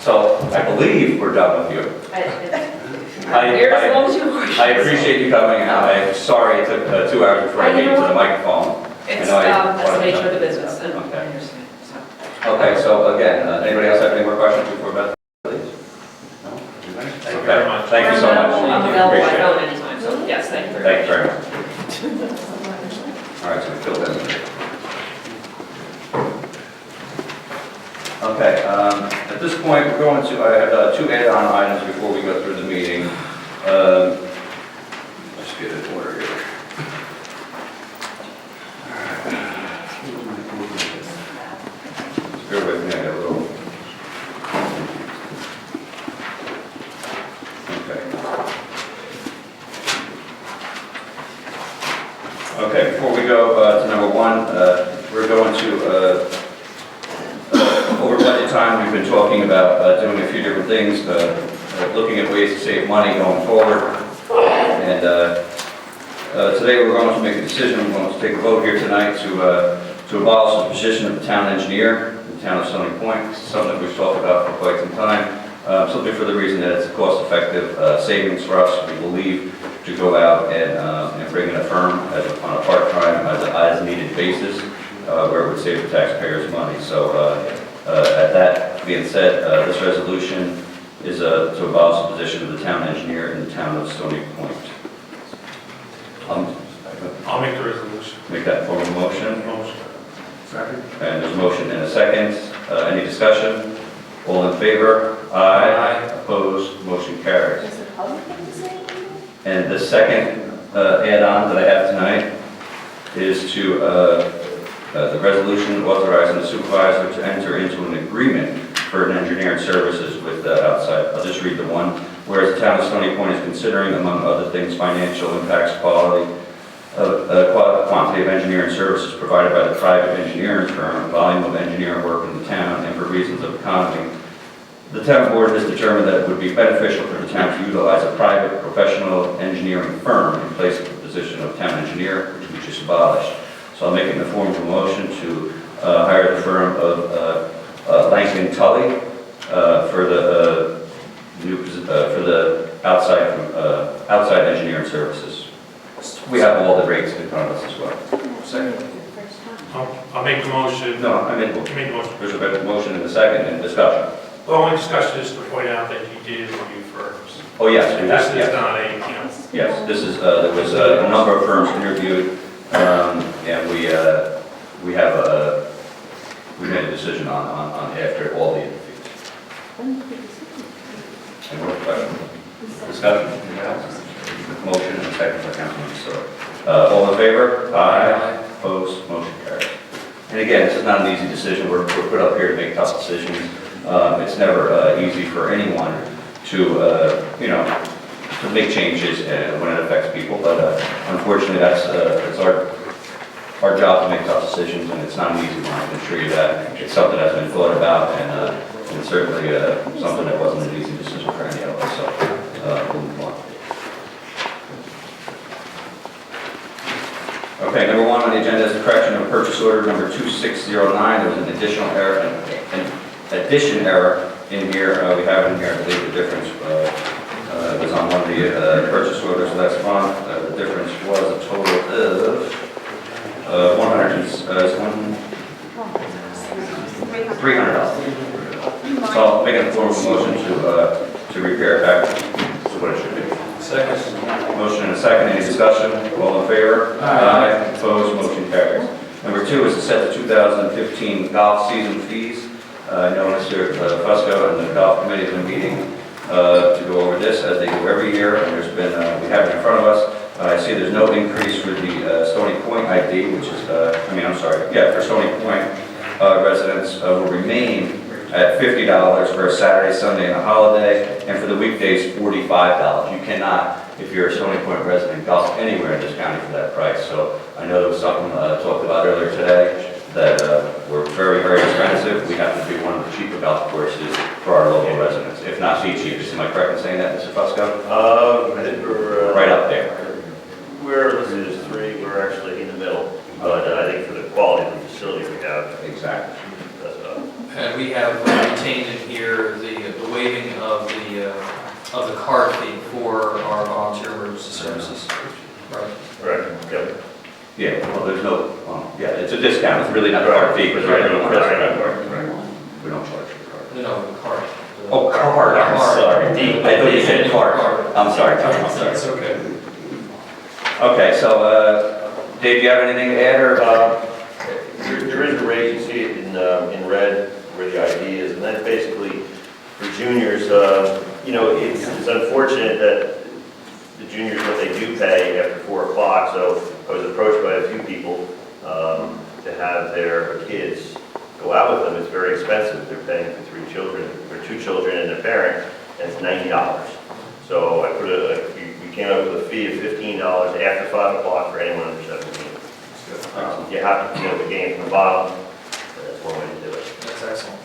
So I believe we're done with you. Here's as long as you wish. I appreciate you coming out. I'm sorry it took 2 hours before I made it to the microphone. It's, I know that's the wanted to- nature of the business, and I Okay. understand, so. Okay, so again, anybody else have any more questions before Beth leaves? No? Thank you very much. Thank you so much. I'm available by Appreciate it. phone anytime, so yes, thank you very much. Thank you very much. All right, so we filled that. Okay, at this point, we're going to, I have 2 add-on items before we go through the meeting. Let's get in order here. Bear with me, I got a little. Okay, before we go to number 1, we're going to, over budget time, we've been talking about doing a few different things, looking at ways to save money going forward. And today we're going to make a decision, we're going to take a vote here tonight to abolish the position of the town engineer in the town of Stony Point. This is something we've talked about for quite some time, simply for the reason that it's a cost-effective savings for us, we believe, to go out and bring in a firm on a part-time, as-needed basis, where it would save the taxpayers money. So at that being said, this resolution is to abolish the position of the town engineer in the town of Stony Point. I'll make the resolution. Make that form of motion. Motion. Second? And there's a motion and a second. Any discussion? All in favor? Aye. Opposed? Motion carries. Does the public have to say anything? And the second add-on that I have tonight is to the resolution authorizing the supervisor to enter into an agreement for an engineering services with outside. I'll just read the one. Whereas the town of Stony Point is considering, among other things, financial impacts, quantity of engineering services provided by the private engineering firm, volume of engineering work in the town, and for reasons of economy, the town board has determined that it would be beneficial for the town to utilize a private professional engineering firm in place of the position of town engineer, which we just abolished. So I'll make it in the form of a motion to hire the firm of Langton Tully for the outside engineering services. We have all the rates in front of us as well. Second. I'll make the motion. No, I mean, You made the motion. there's a motion and a second and discussion. The only discussion is to point out that you did review firms. Oh, yes, we This have, is yes. not a, you know, Yes, this is, there was a number of firms interviewed, and we made a decision on after all the interviews. Any more questions? Discussion? Motion and second by Councilman Story. All in favor? Aye. Opposed? Motion carries. And again, this is not an easy decision. We're put up here to make tough decisions. It's never easy for anyone to, to make changes when it affects people, but unfortunately, it's our job to make tough decisions, and it's not an easy one. I can assure you that. It's something that's been thought about, and it's certainly something that wasn't an easy decision for any of us. So we'll move on. Okay, number one on the agenda is the correction of purchase order number 2609. There was an additional error, an addition error in here. We have it in here, I believe the difference it was on one of the purchase orders last month. The difference was a total of $300. So I'll make a formal motion to repair it back to what it should be. Second. Motion and a second, any discussion? All in favor? Aye. Opposed, motion carries. Number two is to set the 2015 golf season fees. I know Mr. Fusco and the golf committee have been meeting to go over this as they do every year, and there's been, we have it in front of us. I see there's no increase for the Stony Point ID, which is, for Stony Point residents will remain at $50 for a Saturday, Sunday, and a holiday, and for the weekdays, $45. You cannot, if you're a Stony Point resident, golf anywhere in this county for that price. So I know there was something talked about earlier today that were very, very expensive. We happen to be one of the cheaper golf courses for our local residents, if not the cheapest. Am I correct in saying that, Mr. Fusco? I think we're Right up there. We're listed as 3. We're actually in the middle, but I think for the quality of the facility we have, Exactly. that's And we have retained in here the waiving of the card fee for our volunteer emergency services. Right. right. Yep. Yeah, well, there's no, it's a discount. It's really not a card fee, because Right. we don't charge for the card. No, the card. Oh, card, I'm sorry. I thought you said card. I'm sorry, Tom, I'm sorry. That's okay. Okay, so, Dave, do you have anything to add, or? There is a rate, you see it in red where the ID is, and that's basically for juniors. It's unfortunate that the juniors, what they do pay after 4 o'clock, so I was approached by a few people to have their kids go out with them. It's very expensive. They're paying for 3 children, or 2 children and their parent, and it's $90. So I we came up with a fee of $15 after 5 o'clock for anyone under 17. You have to the game from the bottom. That's one way to do it. That's excellent.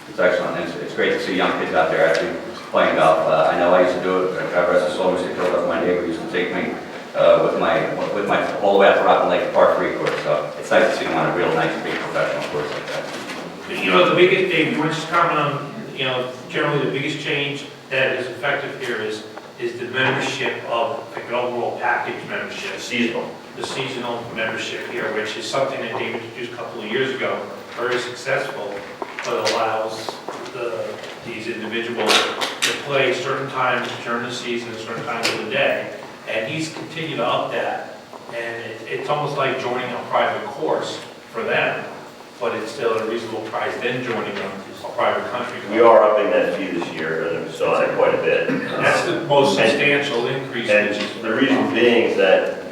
It's excellent. It's great to see young kids out there actually playing golf. I know I used to do it. God rest his soul, Mr. Kilduff, my neighbor, used to take me with my all the way out to Rockland Lake Park 3 course. So it's nice to see them on a real nice, big professional course like that. The biggest, Dave, you want to just comment on, generally the biggest change that is effective here is the membership of, like, an overall package membership. Seasonal. The seasonal membership here, which is something that Dave introduced a couple of years ago, very successful, but allows these individuals to play certain times during the season, certain times of the day, and he's continued to up that, and it's almost like joining a private course for them, but it's still at a reasonable price than joining a private country club. We are upping that fee this year, and we saw that quite a bit. That's the most substantial increase. And the reason being is that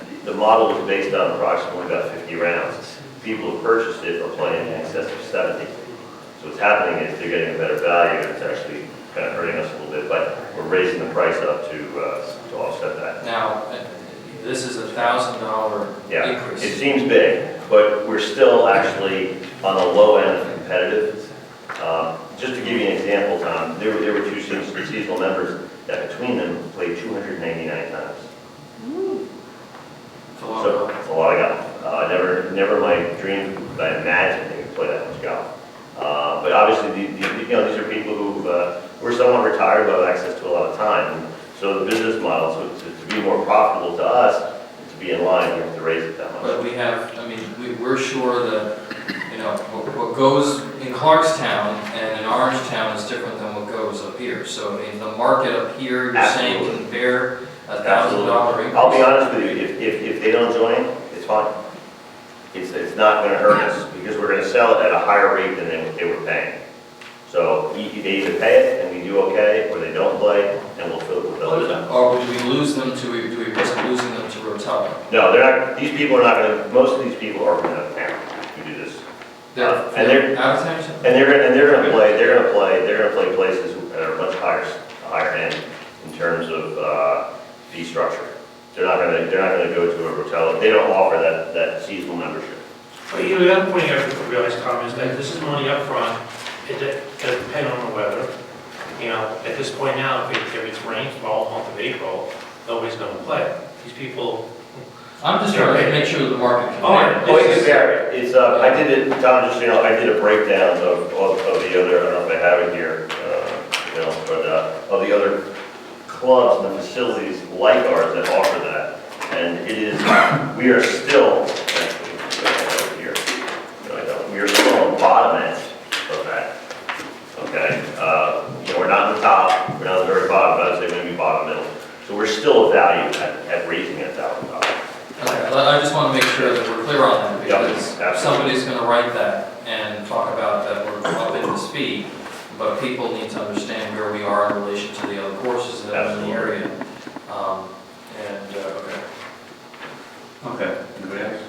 model was based on approximately about 50 rounds. People who purchased it are playing in excess of 70. So what's happening is they're getting a better value, and it's actually kind of hurting us a little bit, but we're raising the price up to offset that. Now, this is $1,000 Yeah, increase. it seems big, but we're still actually on the low end of competitive. Just to give you an example, Tom, there were two seasonal members that between them played 299 times. It's a lot So, of it's a lot of golf. Never in my dream could I imagine they could play that much golf. But obviously, these are people who were somewhat retired, but have access to a lot of time. And so the business model, so to be more profitable to us, to be in line, we have to raise it that much. But we have, I mean, we're sure that, you know, what goes in Clarkstown and in Orangetown is different than what goes up here. So, I mean, the market up here, you're saying Absolutely. can bear $1,000 increase? I'll be honest with you, if they don't join, it's fine. It's not gonna hurt us, because we're gonna sell it at a higher rate than they were paying. So they either pay it and we do okay, or they don't play and we'll fill the bill. Or would we lose them to, do we risk losing them to Rotella? No, they're not, these people are not gonna, most of these people are gonna parent who do this. And they're out of town? And they're gonna play places that are much higher end in terms of fee structure. They're not gonna go to a hotel. They don't offer that seasonal membership. But you know, the other point you have to realize, Tom, is that this is money up front. It does depend on the weather. You know, at this point now, if it's rained all month of April, nobody's gonna play. These people. I'm just trying to make sure the market can Oh, bear. Oh, it can vary. It's, I did it, Tom, just, I did a breakdown of the other, I don't know if I have it here, but of the other clubs and the facilities like ours that offer that. And it is, we are still, here, we are still on the bottom end of that. Okay, we're not in the top, we're not in the very bottom, but I'd say we're gonna be bottom middle. So we're still a value at raising $1,000. Okay, I just want to make sure that we're clear on that, because Yep, somebody's going to write that and talk about that we're up in this fee, but people need to understand where we are in relation to the other courses that are in the area. Okay. Okay, anybody else?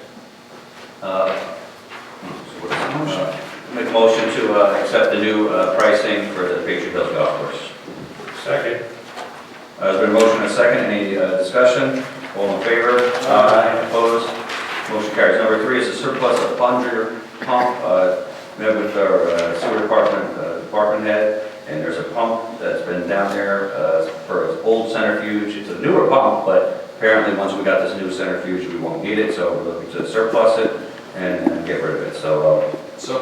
Make a motion to accept the new pricing for the Patriot Hills Golf Course. Second. There's been a motion and a second. Any discussion? All in favor? Aye. Opposed? Motion carries. Number 3 is a surplus of plunger pump. Met with our sewer department head, and there's a pump that's been down there for an old centrifuge. It's a newer pump, but apparently once we got this new centrifuge, we won't need it, so we're looking to surplus it and get rid of it. So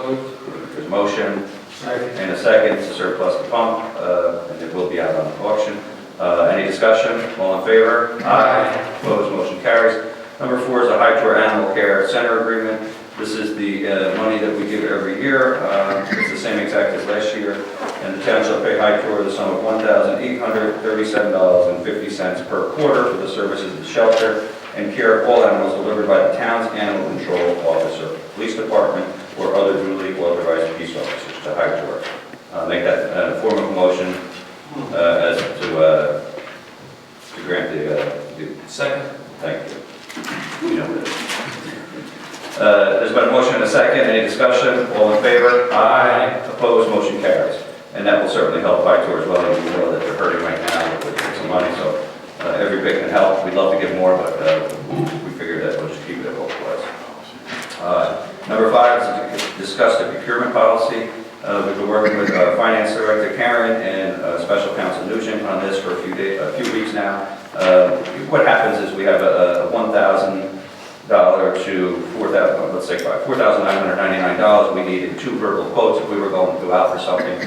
moved. there's a motion and a second to surplus the pump, and it will be out on auction. Any discussion? All in favor? Aye. Opposed? Motion carries. Number 4 is a High Tour Animal Care Center Agreement. This is the money that we give every year. It's the same exact as last year. And the town shall pay High Tour the sum of $1,837.50 per quarter for the services of the shelter and care of all animals delivered by the town's animal control officer, police department, or other duly authorized peace officers to High Tour. Make that form of motion as to grant the Second. thank you. You know what it is. There's been a motion and a second. Any discussion? All in favor? Aye. Opposed? Motion carries. And that will certainly help High Tour as well. We know that they're hurting right now with some money, so every bit can help. We'd love to get more, but we figured that we'll just keep it at what it was. Number 5 is to discuss the procurement policy. We've been working with Finance Director Karen and Special Counsel Nugent on this for a few weeks now. What happens is we have a $1,000 to $4,999. We needed 2 verbal quotes if we were going to go out for something.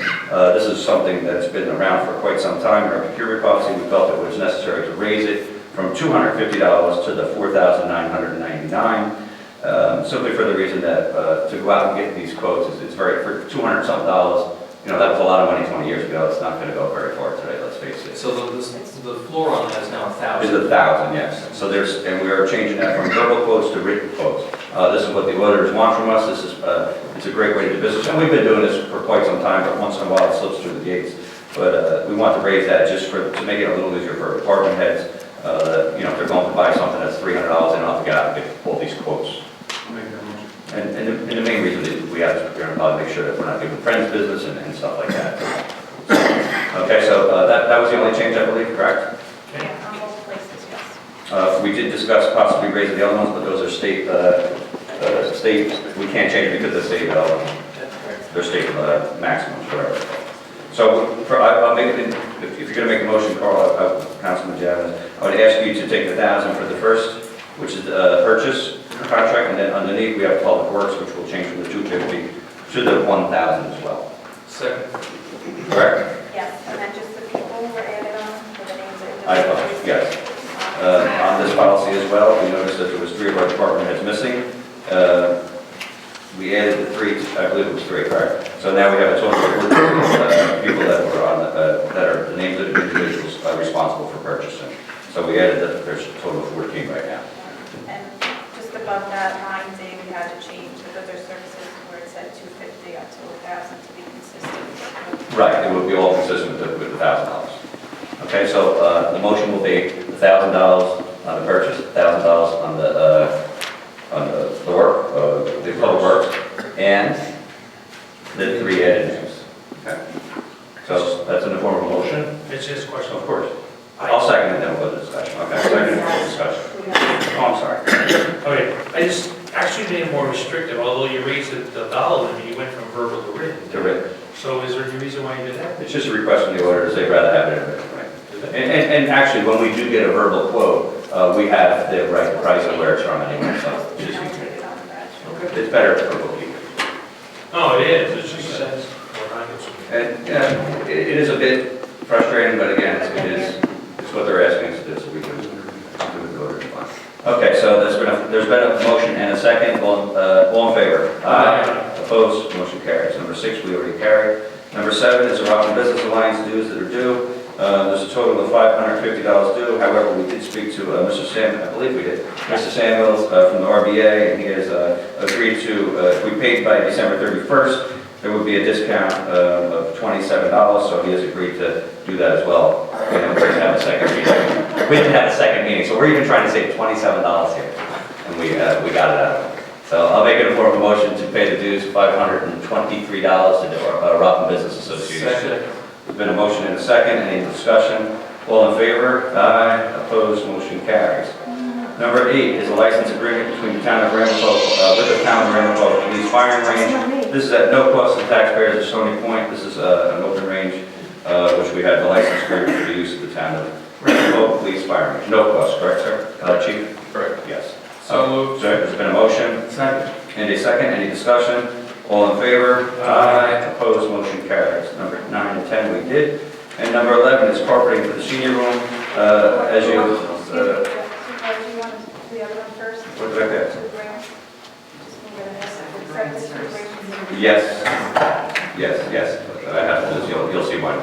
This is something that's been around for quite some time in our procurement policy. We felt it was necessary to raise it from $250 to the $4,999. Simply for the reason that to go out and get these quotes, it's very, for $200-something, that was a lot of money 20 years ago. It's not going to go very far today, let's face it. So the floor on that is now 1,000? Is 1,000, yes. So and we are changing that from verbal quotes to written quotes. This is what the auditors want from us. This is, it's a great way to do business. And we've been doing this for quite some time, but once in a while it slips through the gates. But we want to raise that just to make it a little easier for our department heads. you know, if they're going to buy something that's $300, they don't have to get out and get all these quotes. I'll make that motion. And the main reason is we're going to probably make sure that we're not giving friends business and stuff like that. Okay, so that was the only change, I believe, correct? Yeah, on both places, yes. We did discuss possibly raising the other ones, but those are state, we can't change it because they're state maximums, whatever. So I'll make it, if you're going to make a motion, Carl, Councilman Javins, I would ask you to take 1,000 for the first, which is the purchase contract, and then underneath we have Public Works, which will change from the 250 to the 1,000 as well. Second. Correct? Yes, and then just the people were added on for the names of I individuals. yes. On this policy as well, we noticed that there was 3 of our department heads missing. We added the 3, I believe it was 3, correct? So now we have a total of 14 people that were on, that are the names of the individuals responsible for purchasing. So we added that there's a total of 14 right now. And just above that line, Dave, we had to change the other services where it said 250 up to 1,000 to be consistent. Right, it would be all consistent with the $1,000. Okay, so the motion will be $1,000 on the purchase, $1,000 on the work, the Public Works, and the 3 added names. Okay. So that's in the form of a motion? It's his question. Of course. I'll second it, then we'll go to discussion. Okay, second it for discussion. Oh, I'm sorry. Okay, I just actually made it more restrictive, although you raised the dollar limit, you went from verbal to written. To written. So is there any reason why you did that? It's just a request from the auditors, they'd rather have it in written, right? And actually, when we do get a verbal quote, we have the right price of where it's from anyway, so it's just easier. It's better for bookkeeping. No, it is, it's just says. And it is a bit frustrating, but again, it's what they're asking us to do, so we can do it the order. Okay, so there's been a motion and a second. All in favor? Aye. Opposed? Motion carries. Number 6, we already carried. Number 7 is the Rockland Business Alliance dues that are due. There's a total of $550 due. However, we did speak to Mr. Samuels, I believe we did, Mr. Samuels from the RBA, and he has agreed to, if we paid by December 31st, there would be a discount of $27, so he has agreed to do that as well. We didn't have a second meeting. We didn't have a second meeting, so we're even trying to save $27 here, and we got it out. So I'll make it a form of a motion to pay the dues, $523 to the Rockland Business Association. Second. There's been a motion and a second. Any discussion? All in favor? Aye. Opposed? Motion carries. Number 8 is a license agreement between the town of Ramapo, with the town of Ramapo Police Firing Range. This is at no cost to taxpayers of Stony Point. This is an open range, which we had the license agreement for the use of the town of Ramapo Police Firing Range. No cost, correct, sir? Chief? Correct. Yes. So moved. So there's been a motion. Second. And a second. Any discussion? All in favor? Aye. Opposed? Motion carries. Number 9 and 10 we did. And number 11 is carpeting for the senior room. As you, Do you want to do the other one first? what did I get? To the grant? Just move it ahead. Accept this for grant. Yes. Yes. I have to, you'll see one.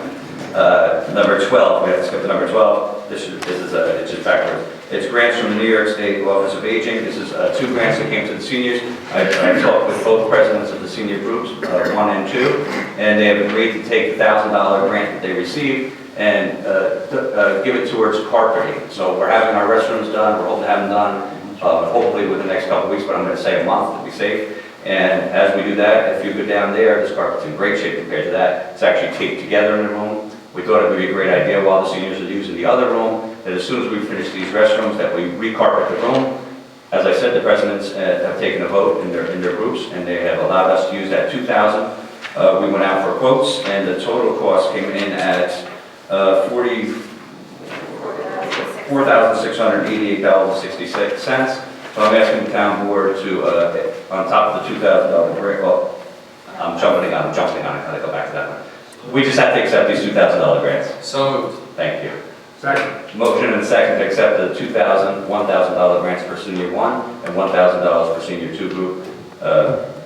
Number 12, we have to skip to number 12. This is it's just backwards. It's grants from the New York State Office of Aging. This is 2 grants that came to the seniors. I talked with both presidents of the senior groups, 1 and 2, and they have agreed to take the $1,000 grant that they received and give it towards carpeting. So we're having our restrooms done. We're hoping to have them done hopefully within the next couple of weeks, but I'm going to say a month to be safe. And as we do that, if you go down there, this carpet's in great shape compared to that. It's actually taped together in the room. We thought it would be a great idea while the seniors are using the other room, that as soon as we finish these restrooms, that we recarpet the room. As I said, the presidents have taken a vote in their groups, and they have allowed us to use that $2,000. We went out for quotes, and the total cost came in at $4,688.66. So I'm asking the town board to, on top of the $2,000 grant, well, I'm jumping on it, I'll go back to that one. We just have to accept these $2,000 grants. So moved. Thank you. Second. Motion and a second to accept the $1,000 grants for senior 1 and $1,000 for senior 2 group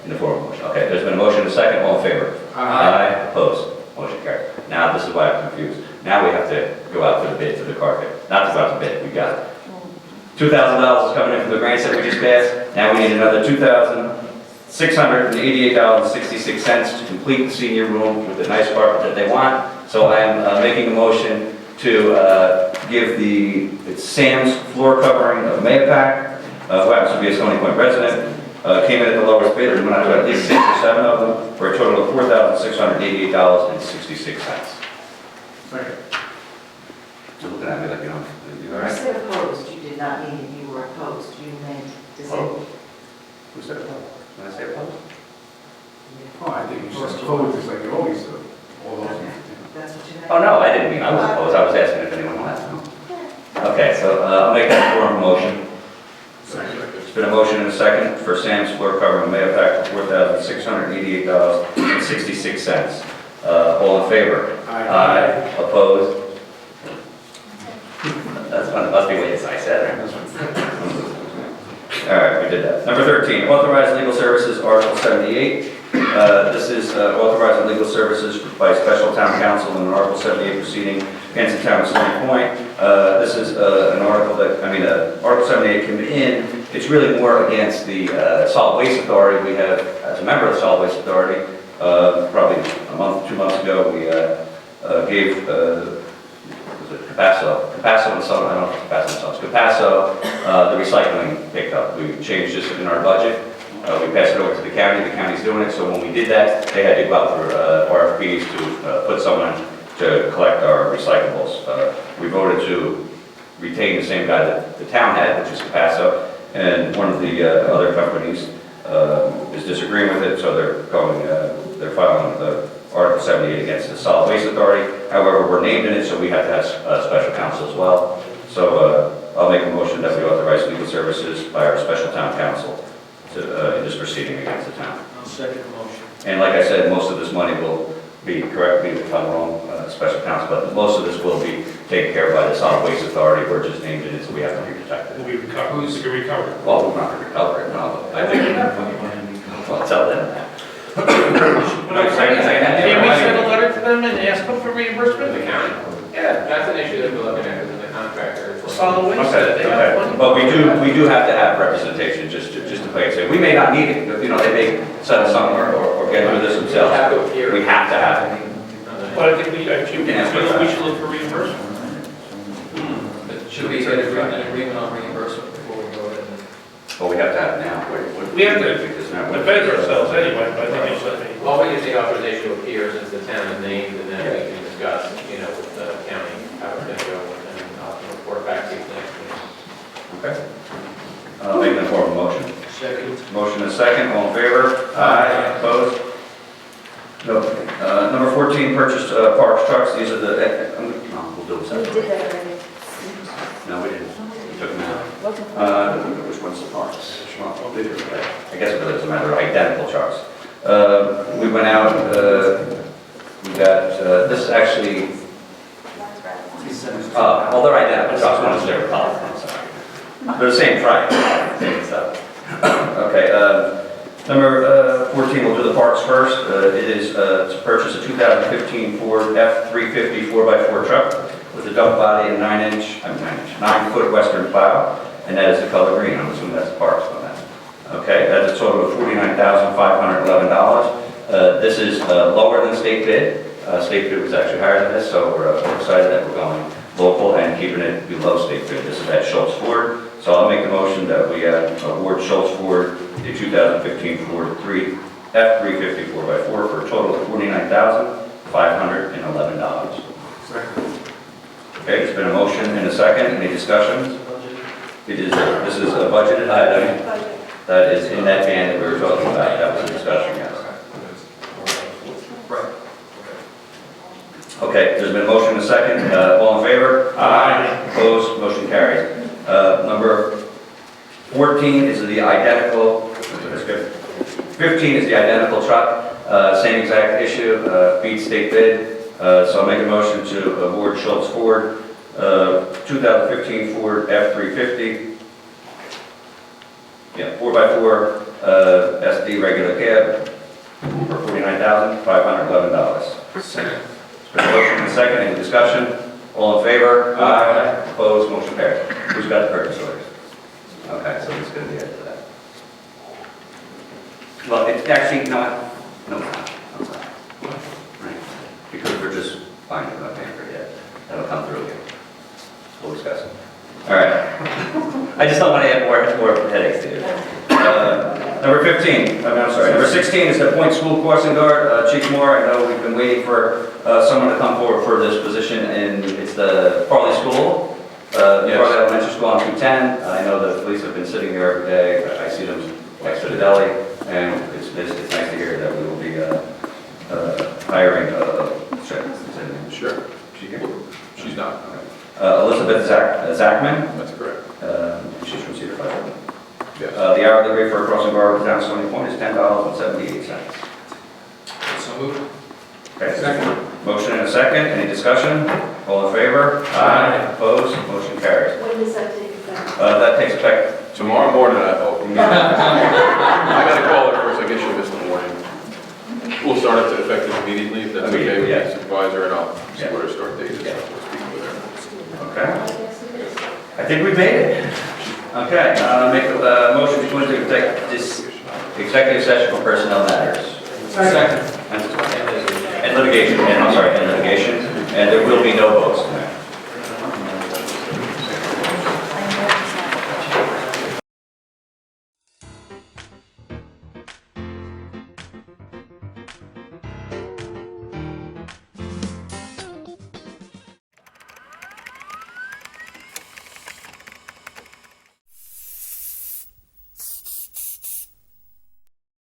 in the form of motion. Okay, there's been a motion and a second. All in favor? Aye. Opposed? Motion carried. Now, this is why I'm confused. Now we have to go out for the bid for the carpet. Not to go out to bid, we got it. $2,000 is coming in from the grants that we just passed. Now we need another $2,688.66 to complete the senior room with the nice carpet that they want. So I am making a motion to give it's Sam's floor covering of Mayapack, who happens to be a Stony Point resident, came in at the lowest bid, and went out to at least 6 or 7 of them, for a total of $4,688.66. Second. You're looking at me like, you all You right? said opposed, you did not mean that you were opposed, you meant disabled. Who said opposed? When I say opposed? Oh, I think you should close this like you always do. All those. That's what you meant? Oh, no, I didn't mean I was opposed, I was asking if anyone was. Okay, so I'll make that form of motion. Second. There's been a motion and a second for Sam's floor cover and Mayapack for $4,688.66. All in favor? Aye. Opposed? That's fun, it must be what I said, right? All right, we did that. Number 13, authorized legal services, Article 78. This is authorizing legal services by special town council in an Article 78 proceeding against the town of Stony Point. This is an article that, Article 78 came in. It's really more against the Solid Waste Authority. We have, as a member of the Solid Waste Authority, probably a month, 2 months ago, we gave, was it Capasso and Sons, I don't know if it's Capasso and Sons, Capasso, the recycling pickup. We changed this in our budget. We passed it over to the county's doing it, so when we did that, they had to go out for RFPs to put someone to collect our recyclables. We voted to retain the same guy that the town had, which is Capasso, and one of the other companies is disagreeing with it, so they're filing Article 78 against the Solid Waste Authority. However, we're named in it, so we have to have special counsel as well. So I'll make a motion that we authorize legal services by our special town council in this proceeding against the town. I'll second the motion. And like I said, most of this money will be, correct me if I'm wrong, special counsel, but most of this will be taken care of by the Solid Waste Authority. We're just named in it, so we have to be protected. We recover, who's to recover? Well, we're not going to recover it, no, but I think, well, tell them that. Can we send a letter to them and ask them for reimbursement? The county. Yeah. That's an issue that we're looking at, because the contractor. Solid waste, Okay, they have money. but we do have to have representation, just to play it safe. We may not need it, they may set us somewhere or get through this We themselves. have to appear. We have to have it. But I think we should look for reimbursement. Should we get an agreement on reimbursement before we go ahead and? But we have to have it now. We have to Because now- defend ourselves anyway, but I think it should be. Well, we just need authorization to appear since the town is named, and then we can discuss, with the county, how it's going to go, and then I'll report back to you next week. Okay. I'll make that form of motion. Second. Motion is second, all in favor? Aye. Opposed? No. Number 14, purchased parks trucks. These are the, no, we'll do it We separately. did that already. No, we didn't. We took them out. Which one's the parks? I guess it really doesn't matter, they're identical trucks. We went out, we got, this is actually, well, they're identical trucks, one is their color, I'm sorry. They're the same price, same stuff. Okay, number 14, we'll do the parks first. It is to purchase a 2015 Ford F-350 4x4 truck with a dump body and 9-foot western plow, and that is the color green. I'm assuming that's parks on that. Okay, that's a total of $49,511. This is lower than state bid. State bid was actually higher than this, so we're excited that we're going local and keeping it below state bid. This is at Schultz Ford. So I'll make a motion that we award Schultz Ford the 2015 Ford F-350 4x4 for a total of $49,511. Second. Okay, there's been a motion and a second. Any discussion? This is a budgeted item Budget. that is in that band that we were talking about. That was a discussion, yes. Right. Okay, there's been a motion and a second. All in favor? Aye. Opposed? Motion carries. Number 14 is the identical, 15 is the identical truck, same exact issue, beat state bid. So I'll make a motion to award Schultz Ford 2015 Ford F-350. Yeah, 4x4 SD regular cab for $49,511. Second. It's been a motion and a second. Any discussion? All in favor? Aye. Opposed? Motion carries. Who's got the purchase orders? Okay, so it's going to be after that. Well, it's actually not. No, it's not. I'm sorry. Right. Because we're just finding it, not paying for it yet. That'll come through again. discuss. All right. I just don't want to add more headaches to you. Number 15, I'm sorry, number 16 is to appoint school crossing guard. Chief Moore, I know we've been waiting for someone to come forward for this position, and it's the Farley School, Farley Elementary School on 210. I know the police have been sitting there every day. I see them next to the deli, and it's nice to hear that we will be hiring, Sure. She here? She's not. Elizabeth Zachman. That's correct. She's from Cedar Falls. Yes. The hourly rate for a crossing guard down Stony Point is $10.78. So moved. Okay. Motion and a second. Any discussion? All in favor? Aye. Opposed? Motion carries. When does that take effect? That takes effect. Tomorrow morning, I hope. I gotta call her first, I guess she'll miss the morning. We'll start it to effective immediately, if that's okay with the supervisor, and I'll see what her start date is. We'll speak with her. Okay. I think we made it. Okay. Make a motion to go into executive session for personnel matters. Second. And litigation. And I'm sorry, and litigation. And there will be no votes tonight.